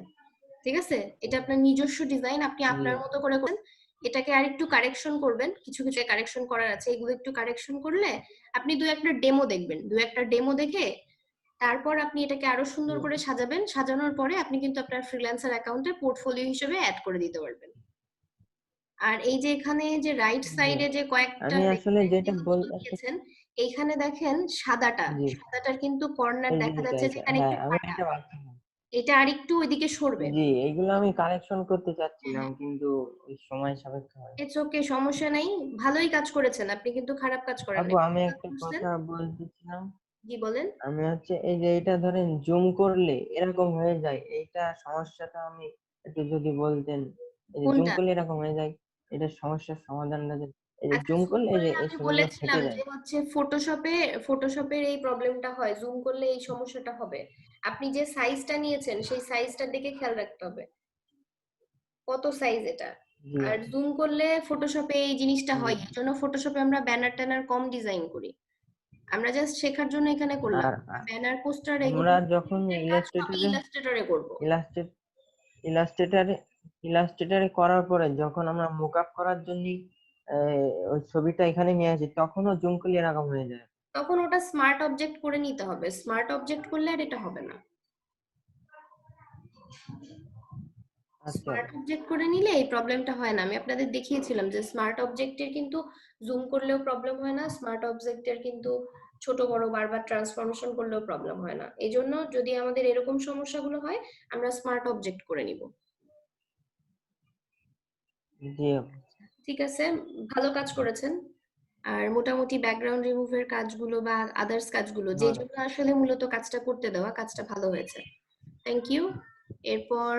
ঠিক আছে, এটা আপনার নিজস্ব ডিজাইন, আপনি আপনার মতো করে করেন। এটাকে আর একটু কারেকশন করবেন, কিছু কিছু কারেকশন করার আছে, এগুলো একটু কারেকশন করলে আপনি দু একটা ডেমো দেখবেন, দু একটা ডেমো দেখে তারপর আপনি এটাকে আরো সুন্দর করে সাজাবেন। সাজানোর পরে আপনি কিন্তু আপনার ফ্রিল্যান্সার অ্যাকাউন্টে পোর্টফোলিও হিসেবে অ্যাড করে দিতে পারবেন। আর এই যে এখানে যে রাইট সাইডে যে কয়েকটা আমি আসলে যেটা দিয়েছেন, এইখানে দেখেন সাদাটার কিন্তু কর্নার দেখা যাচ্ছে যে এখানে হ্যাঁ একটু আমি ফাটা, এটা ভাবছিলাম। এটা আরেকটু ওইদিকে সরবে। জি, এগুলো আমি কালেকশন করতে চাচ্ছিলাম, কিন্তু ওই সময় সাপেক্ষ হয়। ইটস ওকে, সমস্যা নাই, ভালোই কাজ করেছেন আপনি, কিন্তু খারাপ কাজ করেন আপু নাই। আমি একটা কথা বলতেছিলাম, জি বলেন। আমি হচ্ছে এই যে এটা ধরেন জুম করলে এরকম হয়ে যায়, এইটা সমস্যাটা আমি একটু যদি বলতেন। এই যে জুম কোনটা? করলে এরকম হয়ে যায়, এটা সমস্যার সমাধানটা যে এই যে আচ্ছা, জুম জুম করলে এই যে করলে এই আমি ছবিগুলো বলেছিলাম ফেটে যে যায়। হচ্ছে ফটোশপের এই প্রবলেমটা হয়, জুম করলে এই সমস্যাটা হবে। আপনি যে সাইজটা নিয়েছেন সেই সাইজটার দিকে খেয়াল রাখতে হবে, কত সাইজ এটা। জি আর আপু। জুম করলে ফটোশপে এই জিনিসটা জি। হয়, এই জন্য ফটোশপে আমরা ব্যানার ট্যানার কম ডিজাইন করি। আমরা জাস্ট শেখার জন্য এখানে করলাম। আর ব্যানার পোস্টার এগুলো আমরা যখন কাজ সবই ইলাস্ট্রেটরে করব। ইলাস্ট্রেটারে ইলাস্ট্রেটারে করার পরে যখন আমরা মুকআপ করার জন্য ওই ছবিটা এখানে নিয়ে আসি, তখনও জুম করলে এরকম হয়ে যায়। তখন ওটা স্মার্ট অবজেক্ট করে নিতে হবে, স্মার্ট অবজেক্ট করলে আর এটা হবে না। আচ্ছা স্মার্ট অবজেক্ট করে নিলে এই প্রবলেমটা হয় না। আমি আপনাদের দেখিয়েছিলাম যে স্মার্ট অবজেক্টের কিন্তু জুম করলেও প্রবলেম হয় না, স্মার্ট অবজেক্টের কিন্তু ছোট বড় বারবার ট্রান্সফরমেশন করলেও প্রবলেম হয় না। এই জন্য যদি আমাদের এরকম সমস্যাগুলো হয়, আমরা স্মার্ট অবজেক্ট করে নিব। জি আপু। ঠিক আছে, ভালো কাজ করেছেন। আর মোটামুটি ব্যাকগ্রাউন্ড রিমুভের কাজগুলো বা আদার্স কাজগুলো, যে জন্য আসলে মূলত কাজটা করতে দেওয়া, কাজটা ভালো হয়েছে। Thank you. এরপর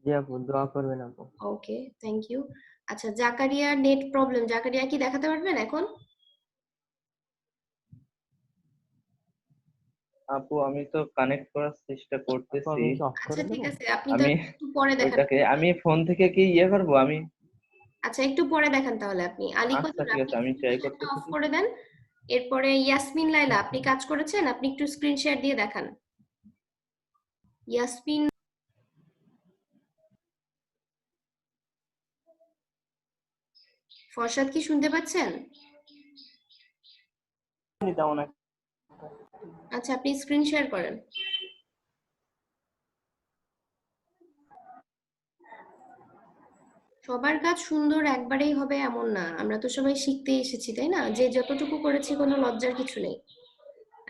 জি আপু, দোয়া করবেন আপু। Okay, thank you. আচ্ছা, জাকারিয়া নেট প্রবলেম, জাকারিয়া কি দেখাতে পারবেন এখন? আপু আমি তো কানেক্ট করার চেষ্টা করতেছি। আচ্ছা ঠিক আছে, আপনি তো আমি একটু পরে দেখান। ওইটাকে আমি ফোন থেকে কি করবো আমি? আচ্ছা একটু পরে দেখান তাহলে আপনি। আলী আচ্ছা কদর, ঠিক আপনি আছে, আমি ট্রাই স্ক্রিনশটটা করতেছি। অফ করে দেন। এরপরে ইয়াসমিন লাইলা, আপনি কাজ করেছেন, আপনি একটু স্ক্রিন শেয়ার দিয়ে দেখান। ইয়াসমিন, ফরশাদ কি শুনতে পাচ্ছেন? আচ্ছা, আপনি স্ক্রিন শেয়ার করেন। সবার কাজ সুন্দর একবারেই হবে এমন না, আমরা তো সবাই শিখতে এসেছি তাই না, যে যতটুকু করেছি কোনো লজ্জার কিছু নেই।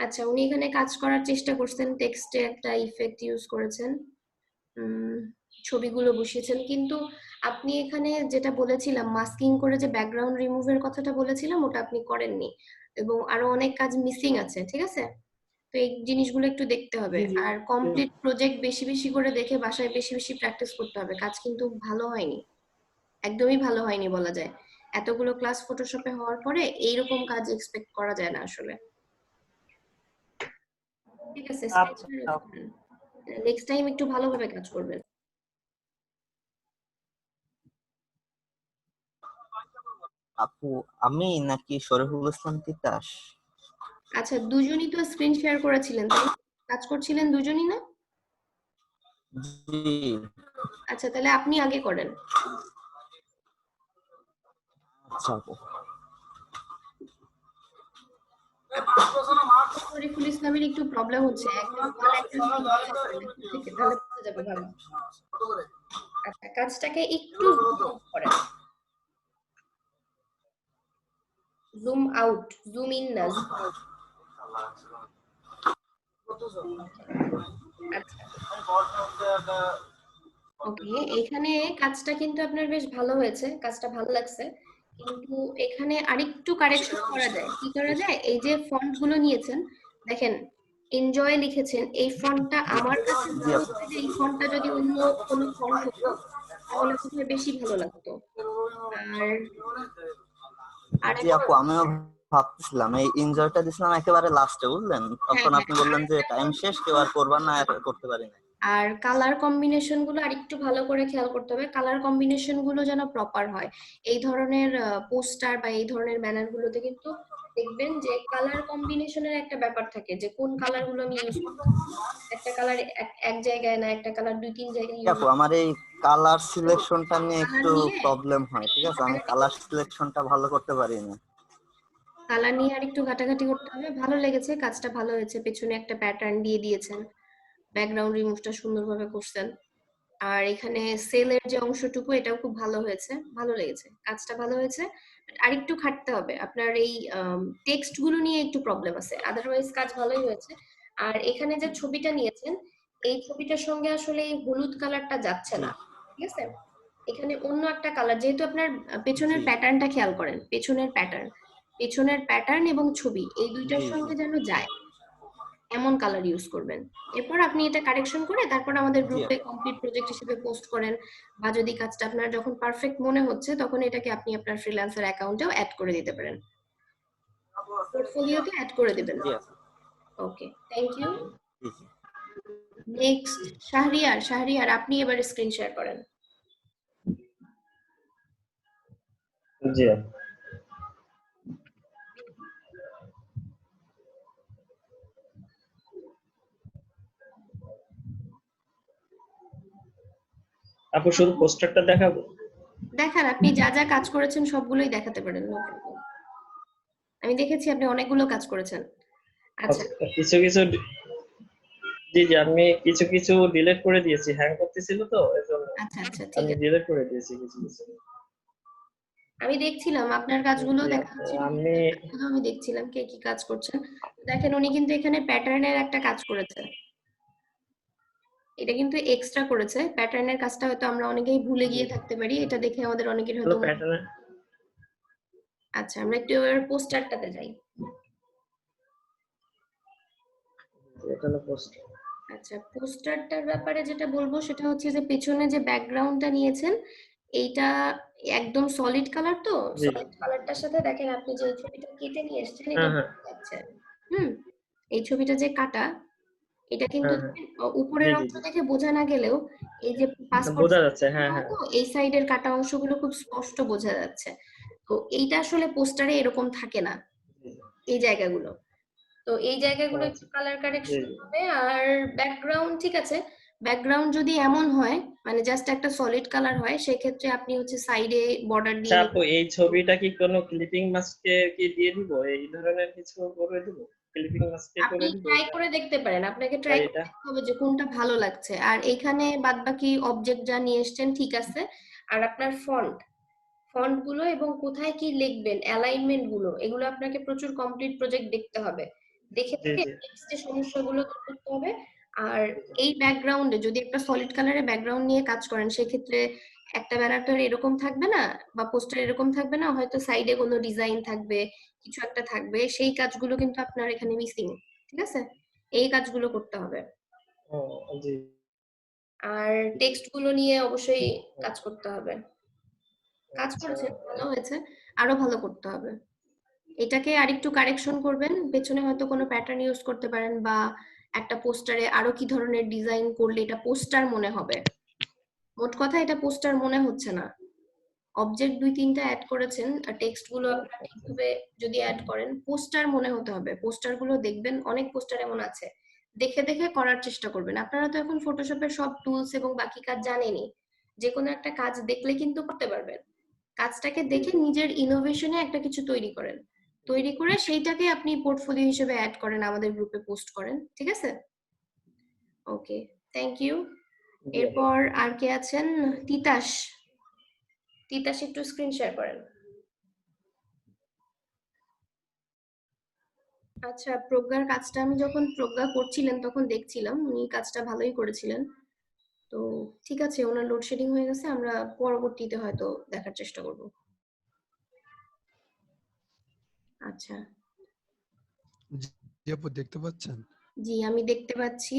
আচ্ছা, উনি এখানে কাজ করার চেষ্টা করছেন, টেক্সটে একটা ইফেক্ট ইউজ করেছেন, ছবিগুলো বসিয়েছেন, কিন্তু আপনি এখানে যেটা বলেছিলাম মাস্কিং করে যে ব্যাকগ্রাউন্ড রিমুভের কথাটা বলেছিলাম, ওটা আপনি করেননি, এবং আরো অনেক কাজ মিসিং আছে। ঠিক আছে, তো এই জিনিসগুলো একটু দেখতে হবে। আর কমপ্লিট প্রজেক্ট বেশি বেশি করে দেখে বাসায় বেশি বেশি প্র্যাকটিস করতে হবে। কাজ কিন্তু ভালো হয়নি, একদমই ভালো হয়নি বলা যায়। এতগুলো ক্লাস ফটোশপে হওয়ার পরে এইরকম কাজ এক্সপেক্ট করা যায় না আসলে। ঠিক আছে, নেক্সট টাইম একটু ভালোভাবে কাজ করবেন। আপু আমি নাকি শরীফুল ইসলাম তিতাস? আচ্ছা, দুজনই তো স্ক্রিন শেয়ার করেছিলেন তাই না? কাজ করছিলেন দুজনই না? জি। আচ্ছা, তাহলে আপনি আগে করেন। আচ্ছা আপু। শরীফুল ইসলামের একটু প্রবলেম হচ্ছে, একদম ওয়ান অ্যাঙ্গেল থেকে, তাহলে বোঝা যাবে ভালো। আচ্ছা, কাজটাকে একটু জুম আউট করেন, জুম আউট, জুম ইন না, জুম আউট। আচ্ছা, ওকে, এখানে কাজটা কিন্তু আপনার বেশ ভালো হয়েছে, কাজটা ভালো লাগছে, কিন্তু এখানে আরেকটু কারেকশন করা যায়। কি করা যায়? এই যে ফন্ট গুলো নিয়েছেন, দেখেন এনজয় লিখেছেন, এই ফন্টটা আমার কাছে মনে হচ্ছে যে এই ফন্টটা যদি অন্য কোনো ফন্ট হতো তাহলে বোধহয় বেশি ভালো লাগতো। আর জি আপু, আমিও ভাবতেছিলাম এই এনজয়টা দিছিলাম একেবারে লাস্টে, বুঝলেন? তখন আপনি বললেন যে টাইম শেষ, কেউ আর করবার না, আর করতে পারি না। আর কালার কম্বিনেশন গুলো আরেকটু ভালো করে খেয়াল করতে হবে, কালার কম্বিনেশন গুলো যেন প্রপার হয়। এই ধরনের পোস্টার বা এই ধরনের ব্যানার গুলোতে কিন্তু দেখবেন যে কালার কম্বিনেশনের একটা ব্যাপার থাকে, যে কোন কালার গুলো আমি ইউজ করছি। একটা কালার এক জায়গায় না, একটা কালার 2-3 জায়গায় ইউজ আপু আমার এই কালার সিলেকশনটা নিয়ে কালার একটু নিয়ে প্রবলেম হয়, ঠিক আছে? আমি কালার সিলেকশনটা ভালো করতে পারি না। কালার নিয়ে আর একটু ঘাটাঘাটি করতে হবে। ভালো লেগেছে, কাজটা ভালো হয়েছে, পেছনে একটা প্যাটার্ন দিয়ে দিয়েছেন, ব্যাকগ্রাউন্ড রিমুভটা সুন্দরভাবে করছেন, আর এখানে সেলের যে অংশটুকু এটাও খুব ভালো হয়েছে, ভালো লেগেছে, কাজটা ভালো হয়েছে। আরেকটু খাটতে হবে, আপনার এই টেক্সট গুলো নিয়ে একটু প্রবলেম আছে, আদারওয়াইজ কাজ ভালোই হয়েছে। আর এখানে যে ছবিটা নিয়েছেন, এই ছবিটার সঙ্গে আসলে এই হলুদ কালারটা যাচ্ছে না, ঠিক আছে? এখানে অন্য একটা কালার, যেহেতু আপনার পেছনের প্যাটার্নটা খেয়াল করেন, পেছনের প্যাটার্ন এবং ছবি এই দুইটার সঙ্গে যেন যায় এমন কালার ইউজ করবেন। এরপর আপনি এটা কারেকশন করে তারপর আমাদের গ্রুপে কমপ্লিট প্রজেক্ট হিসেবে পোস্ট করেন, বা যদি কাজটা আপনার যখন পারফেক্ট মনে হচ্ছে তখন এটাকে আপনি আপনার ফ্রিল্যান্সার অ্যাকাউন্টেও অ্যাড করে দিতে পারেন, পোর্টফোলিওতে অ্যাড করে দিবেন। ওকে, থ্যাংক ইউ। নেক্সট শাহরিয়ার, আপনি এবারে স্ক্রিন শেয়ার করেন। জি আপু, শুধু পোস্টারটা দেখাবো? দেখান, আপনি যা যা কাজ করেছেন সবগুলোই দেখাতে পারেন, আমি দেখেছি আপনি অনেকগুলো কাজ করেছেন। আচ্ছা, কিছু কিছু জি জি, আমি কিছু কিছু ডিলিট করে দিয়েছি, হ্যাং করতেছিল তো এজন্য। আচ্ছা আচ্ছা, ঠিক আমি আছে, ডিলিট করে দিয়েছি কিছু কিছু। আমি দেখছিলাম আপনার কাজগুলো জি দেখা আপু, যাচ্ছিল, আমি আমি দেখছিলাম কে কি কাজ করছেন। দেখেন উনি কিন্তু এখানে প্যাটার্নের একটা কাজ করেছে, এটা কিন্তু এক্সট্রা করেছে। প্যাটার্নের কাজটা হয়তো আমরা অনেকেই ভুলে গিয়ে থাকতে পারি, এটা দেখে আমাদের অনেকের হয়তো প্যাটার্ন। আচ্ছা, আমরা একটু এবার পোস্টারটাতে যাই। এটা হলো পোস্টার। আচ্ছা, পোস্টারটার ব্যাপারে যেটা বলবো সেটা হচ্ছে যে পেছনে যে ব্যাকগ্রাউন্ডটা নিয়েছেন এইটা একদম সলিড কালার, তো সলিড কালারটার সাথে দেখেন আপনি যে ছবিটা কেটে নিয়ে এসেছেন এটা বোঝা যাচ্ছে। এই ছবিটা যে কাটা, এটা কিন্তু উপরের অংশ দেখে বোঝা না গেলেও এই যে পাসপোর্ট বোঝা যাচ্ছে, হ্যাঁ হ্যাঁ, এই সাইডের কাটা অংশগুলো খুব স্পষ্ট বোঝা যাচ্ছে। তো এইটা আসলে পোস্টারে এরকম থাকে না, এই জায়গাগুলো। তো এই জায়গাগুলো একটু কালার কারেকশন হবে। আর ব্যাকগ্রাউন্ড ঠিক আছে, ব্যাকগ্রাউন্ড যদি এমন হয় মানে জাস্ট একটা সলিড কালার হয়, সেক্ষেত্রে আপনি হচ্ছে সাইডে বর্ডার দিয়ে আপু এই ছবিটা কি কোনো ক্লিপিং মাস্কে কি দিয়ে দিব, এই ধরনের কিছু করে দিব, ক্লিপিং মাস্কে আপনি করে দিব? ট্রাই করে দেখতে পারেন, আপনাকে ট্রাই করে দেখতে হবে যে কোনটা ভালো লাগছে। আর এইখানে বাদবাকি অবজেক্ট যা নিয়ে এসেছেন ঠিক আছে। আর আপনার ফন্ট গুলো এবং কোথায় কি লিখবেন, অ্যালাইনমেন্ট গুলো, এগুলো আপনাকে প্রচুর কমপ্লিট প্রজেক্ট দেখতে হবে, দেখে দেখে টেক্সটের সমস্যাগুলো দূর করতে হবে। আর এই ব্যাকগ্রাউন্ডে যদি একটা সলিড কালারের ব্যাকগ্রাউন্ড নিয়ে কাজ করেন, সেক্ষেত্রে একটা ব্যানার তো আর এরকম থাকবে না, বা পোস্টার এরকম থাকবে না, হয়তো সাইডে কোনো ডিজাইন থাকবে, কিছু একটা থাকবে, সেই কাজগুলো কিন্তু আপনার এখানে মিসিং, ঠিক আছে? এই কাজগুলো করতে হবে। আর টেক্সট গুলো নিয়ে অবশ্যই কাজ করতে হবে। কাজ করেছেন, ভালো হয়েছে, আরো ভালো করতে হবে। এটাকে আরেকটু কারেকশন করবেন, পেছনে হয়তো কোনো প্যাটার্ন ইউজ করতে পারেন, বা একটা পোস্টারে আরো কি ধরনের ডিজাইন করলে এটা পোস্টার মনে হবে। মোট কথা এটা পোস্টার মনে হচ্ছে না, অবজেক্ট 2-3টা অ্যাড করেছেন, আর টেক্সট গুলো আপনারা ঠিকভাবে যদি অ্যাড করেন পোস্টার মনে হতে হবে। পোস্টার গুলো দেখবেন, অনেক পোস্টার এমন আছে দেখে দেখে করার চেষ্টা করবেন। আপনারা তো এখন ফটোশপের সব টুলস এবং বাকি কাজ জানেনই, যে কোনো একটা কাজ দেখলে কিন্তু করতে পারবেন। কাজটাকে দেখে নিজের ইনোভেশনে একটা কিছু তৈরি করেন, তৈরি করে সেইটাকে আপনি পোর্টফোলিও হিসেবে অ্যাড করেন, আমাদের গ্রুপে পোস্ট করেন, ঠিক আছে? ওকে, থ্যাংক ইউ। এরপর আর কে আছেন? তিতাস। তিতাস একটু স্ক্রিন শেয়ার করেন। আচ্ছা, প্রজ্ঞার কাজটা আমি যখন প্রজ্ঞা করছিলেন তখন দেখছিলাম উনি কাজটা ভালোই করেছিলেন। তো ঠিক আছে, ওনার লোডশেডিং হয়ে গেছে, আমরা পরবর্তীতে হয়তো দেখার চেষ্টা করব। আচ্ছা, জি আপু দেখতে পাচ্ছেন? জি আমি দেখতে পাচ্ছি।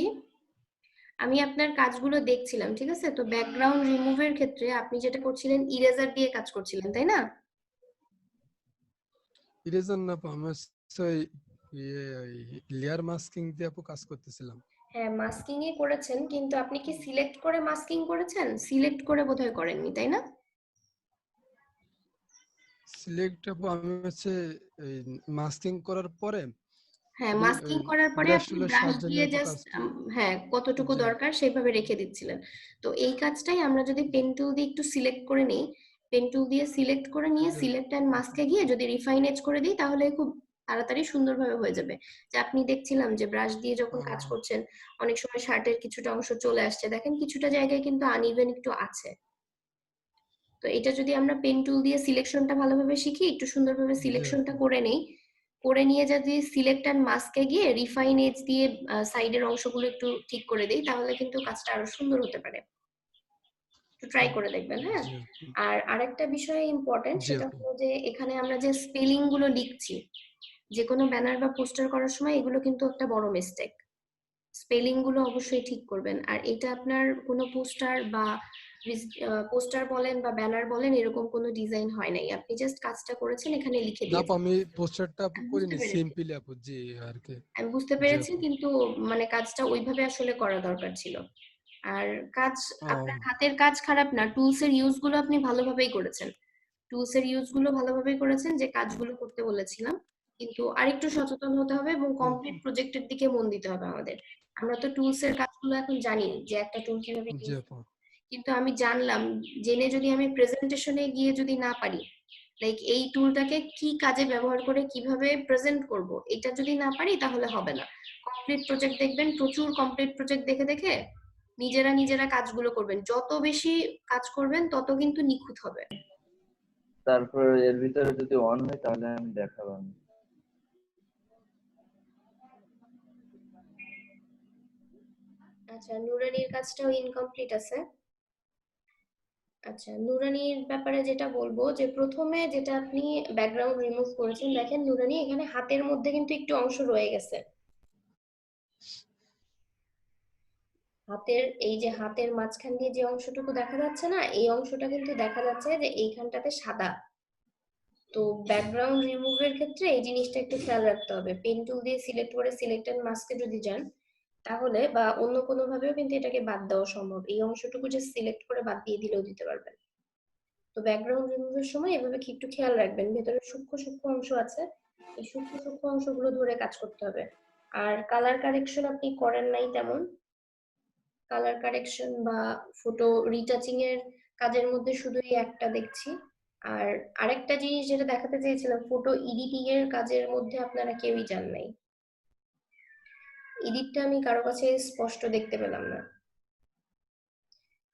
আমি আপনার কাজগুলো দেখছিলাম, ঠিক আছে? তো ব্যাকগ্রাউন্ড রিমুভের ক্ষেত্রে আপনি যেটা করছিলেন ইরেজার দিয়ে কাজ করছিলেন, তাই না? ইরেজার না আপু, আমি লেয়ার মাস্কিং দিয়ে আপু কাজ করতেছিলাম। হ্যাঁ, মাস্কিং এ করেছেন, কিন্তু আপনি কি সিলেক্ট করে মাস্কিং করেছেন? সিলেক্ট করে বোধহয় করেননি, তাই না? সিলেক্ট আপু আমি মাস্কিং করার পরে হ্যাঁ, শুধু মাস্কিং করার পরে ব্রাশ আপনি টুলের ব্রাশ সাহায্য দিয়ে নিয়ে আপু কাজ জাস্ট হ্যাঁ কতটুকু জি দরকার সেইভাবে রেখে দিচ্ছিলেন। তো এই কাজটাই আমরা যদি পেন টুল দিয়ে একটু সিলেক্ট করে নিই, পেন টুল দিয়ে সিলেক্ট করে নিয়ে জি সিলেক্ট এন্ড মাস্কে গিয়ে যদি রিফাইন এজ করে দিই তাহলে খুব তাড়াতাড়ি সুন্দরভাবে হয়ে যাবে। যে আপনি দেখছিলাম যে ব্রাশ দিয়ে যখন কাজ করছেন অনেক সময় শার্টের কিছুটা অংশ চলে আসছে, দেখেন কিছুটা জায়গায় কিন্তু আনইভেন একটু আছে। তো এটা যদি আমরা পেন টুল দিয়ে সিলেকশনটা ভালোভাবে শিখি, একটু সুন্দরভাবে জি সিলেকশনটা আপু করে নেই, করে নিয়ে যদি সিলেক্ট এন্ড মাস্কে গিয়ে রিফাইন এজ দিয়ে সাইডের অংশগুলো একটু ঠিক করে দেই তাহলে কিন্তু কাজটা আরো সুন্দর হতে পারে। একটু ট্রাই করে দেখবেন, হ্যাঁ? জি আপু আর আরেকটা বিষয় ইম্পর্টেন্ট, জি সেটা আপু হলো যে এখানে আমরা যে স্পেলিং গুলো লিখছি যে কোনো ব্যানার বা পোস্টার করার সময়, এগুলো কিন্তু একটা বড় মিস্টেক। স্পেলিং গুলো অবশ্যই ঠিক করবেন। আর এটা আপনার কোনো পোস্টার বলেন বা ব্যানার বলেন এরকম কোনো ডিজাইন হয় নাই, আপনি জাস্ট কাজটা করেছেন এখানে লিখে না আপু দিয়েছেন। আমি পোস্টারটা আপু আমি বুঝতে করিনি, পেরেছি, সিম্পলি আপু জি আর কি। আমি বুঝতে জি পেরেছি, আপু কিন্তু মানে কাজটা ওইভাবে আসলে করা দরকার ছিল। আর কাজ, ও আপনার হাতের কাজ খারাপ না, টুলস এর ইউজ গুলো আপনি ভালোভাবেই করেছেন, টুলস এর ইউজ গুলো ভালোভাবেই করেছেন যে কাজগুলো করতে বলেছিলাম। কিন্তু আরেকটু সচেতন হতে হবে এবং জি কমপ্লিট প্রজেক্টের দিকে মন দিতে হবে আমাদের। আমরা তো টুলস এর কাজগুলো এখন জানি যে একটা টুল কিভাবে জি ইউজ, আপু কিন্তু আমি জানলাম, জেনে যদি আমি প্রেজেন্টেশনে গিয়ে যদি না পারি, লাইক এই টুলটাকে কি কাজে ব্যবহার করে কিভাবে প্রেজেন্ট করব, এটা যদি না পারি তাহলে হবে না। কমপ্লিট প্রজেক্ট দেখবেন, প্রচুর কমপ্লিট প্রজেক্ট দেখে দেখে নিজেরা নিজেরা কাজগুলো করবেন, যত বেশি কাজ করবেন তত কিন্তু নিখুঁত হবে। তারপর এর ভিতরে যদি অন হয় তাহলে আমি দেখাবো। আচ্ছা, নুরানির কাজটাও ইনকমপ্লিট আছে। আচ্ছা, নুরানির ব্যাপারে যেটা বলবো যে প্রথমে যেটা আপনি ব্যাকগ্রাউন্ড রিমুভ করেছেন, দেখেন নুরানি এখানে হাতের মধ্যে কিন্তু একটু অংশ রয়ে গেছে। হাতের এই যে হাতের মাঝখান দিয়ে যে অংশটুকু দেখা যাচ্ছে না, এই অংশটা কিন্তু দেখা যাচ্ছে যে এইখানটাতে সাদা। তো ব্যাকগ্রাউন্ড রিমুভের ক্ষেত্রে এই জিনিসটা একটু খেয়াল রাখতে হবে। পেন টুল দিয়ে সিলেক্ট করে সিলেক্ট এন্ড মাস্কে যদি যান তাহলে, বা অন্য কোনো ভাবেও কিন্তু এটাকে বাদ দেওয়া সম্ভব, এই অংশটুকু যে সিলেক্ট করে বাদ দিয়ে দিলেও দিতে পারবেন। তো ব্যাকগ্রাউন্ড রিমুভের সময় এভাবে কি একটু খেয়াল রাখবেন, ভেতরে সূক্ষ্ম সূক্ষ্ম অংশ আছে, এই সূক্ষ্ম সূক্ষ্ম অংশগুলো ধরে কাজ করতে হবে। আর কালার কারেকশন আপনি করেন নাই তেমন, কালার কারেকশন বা ফটো রিটাচিং এর কাজের মধ্যে শুধু এই একটা দেখছি। আর আরেকটা জিনিস যেটা দেখাতে চেয়েছিলাম, ফটো এডিটিং এর কাজের মধ্যে আপনারা কেউই যান নাই, এডিটটা আমি কারো কাছে স্পষ্ট দেখতে পেলাম না।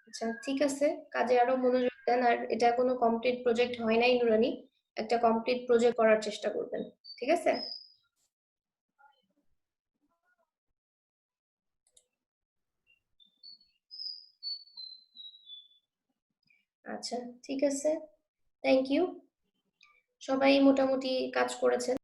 আচ্ছা ঠিক আছে, কাজে আরো মনোযোগ দেন। আর এটা কোনো কমপ্লিট প্রজেক্ট হয় নাই নুরানি, একটা কমপ্লিট প্রজেক্ট করার চেষ্টা করবেন, ঠিক আছে? আচ্ছা ঠিক আছে, থ্যাংক ইউ। সবাই মোটামুটি কাজ করেছেন।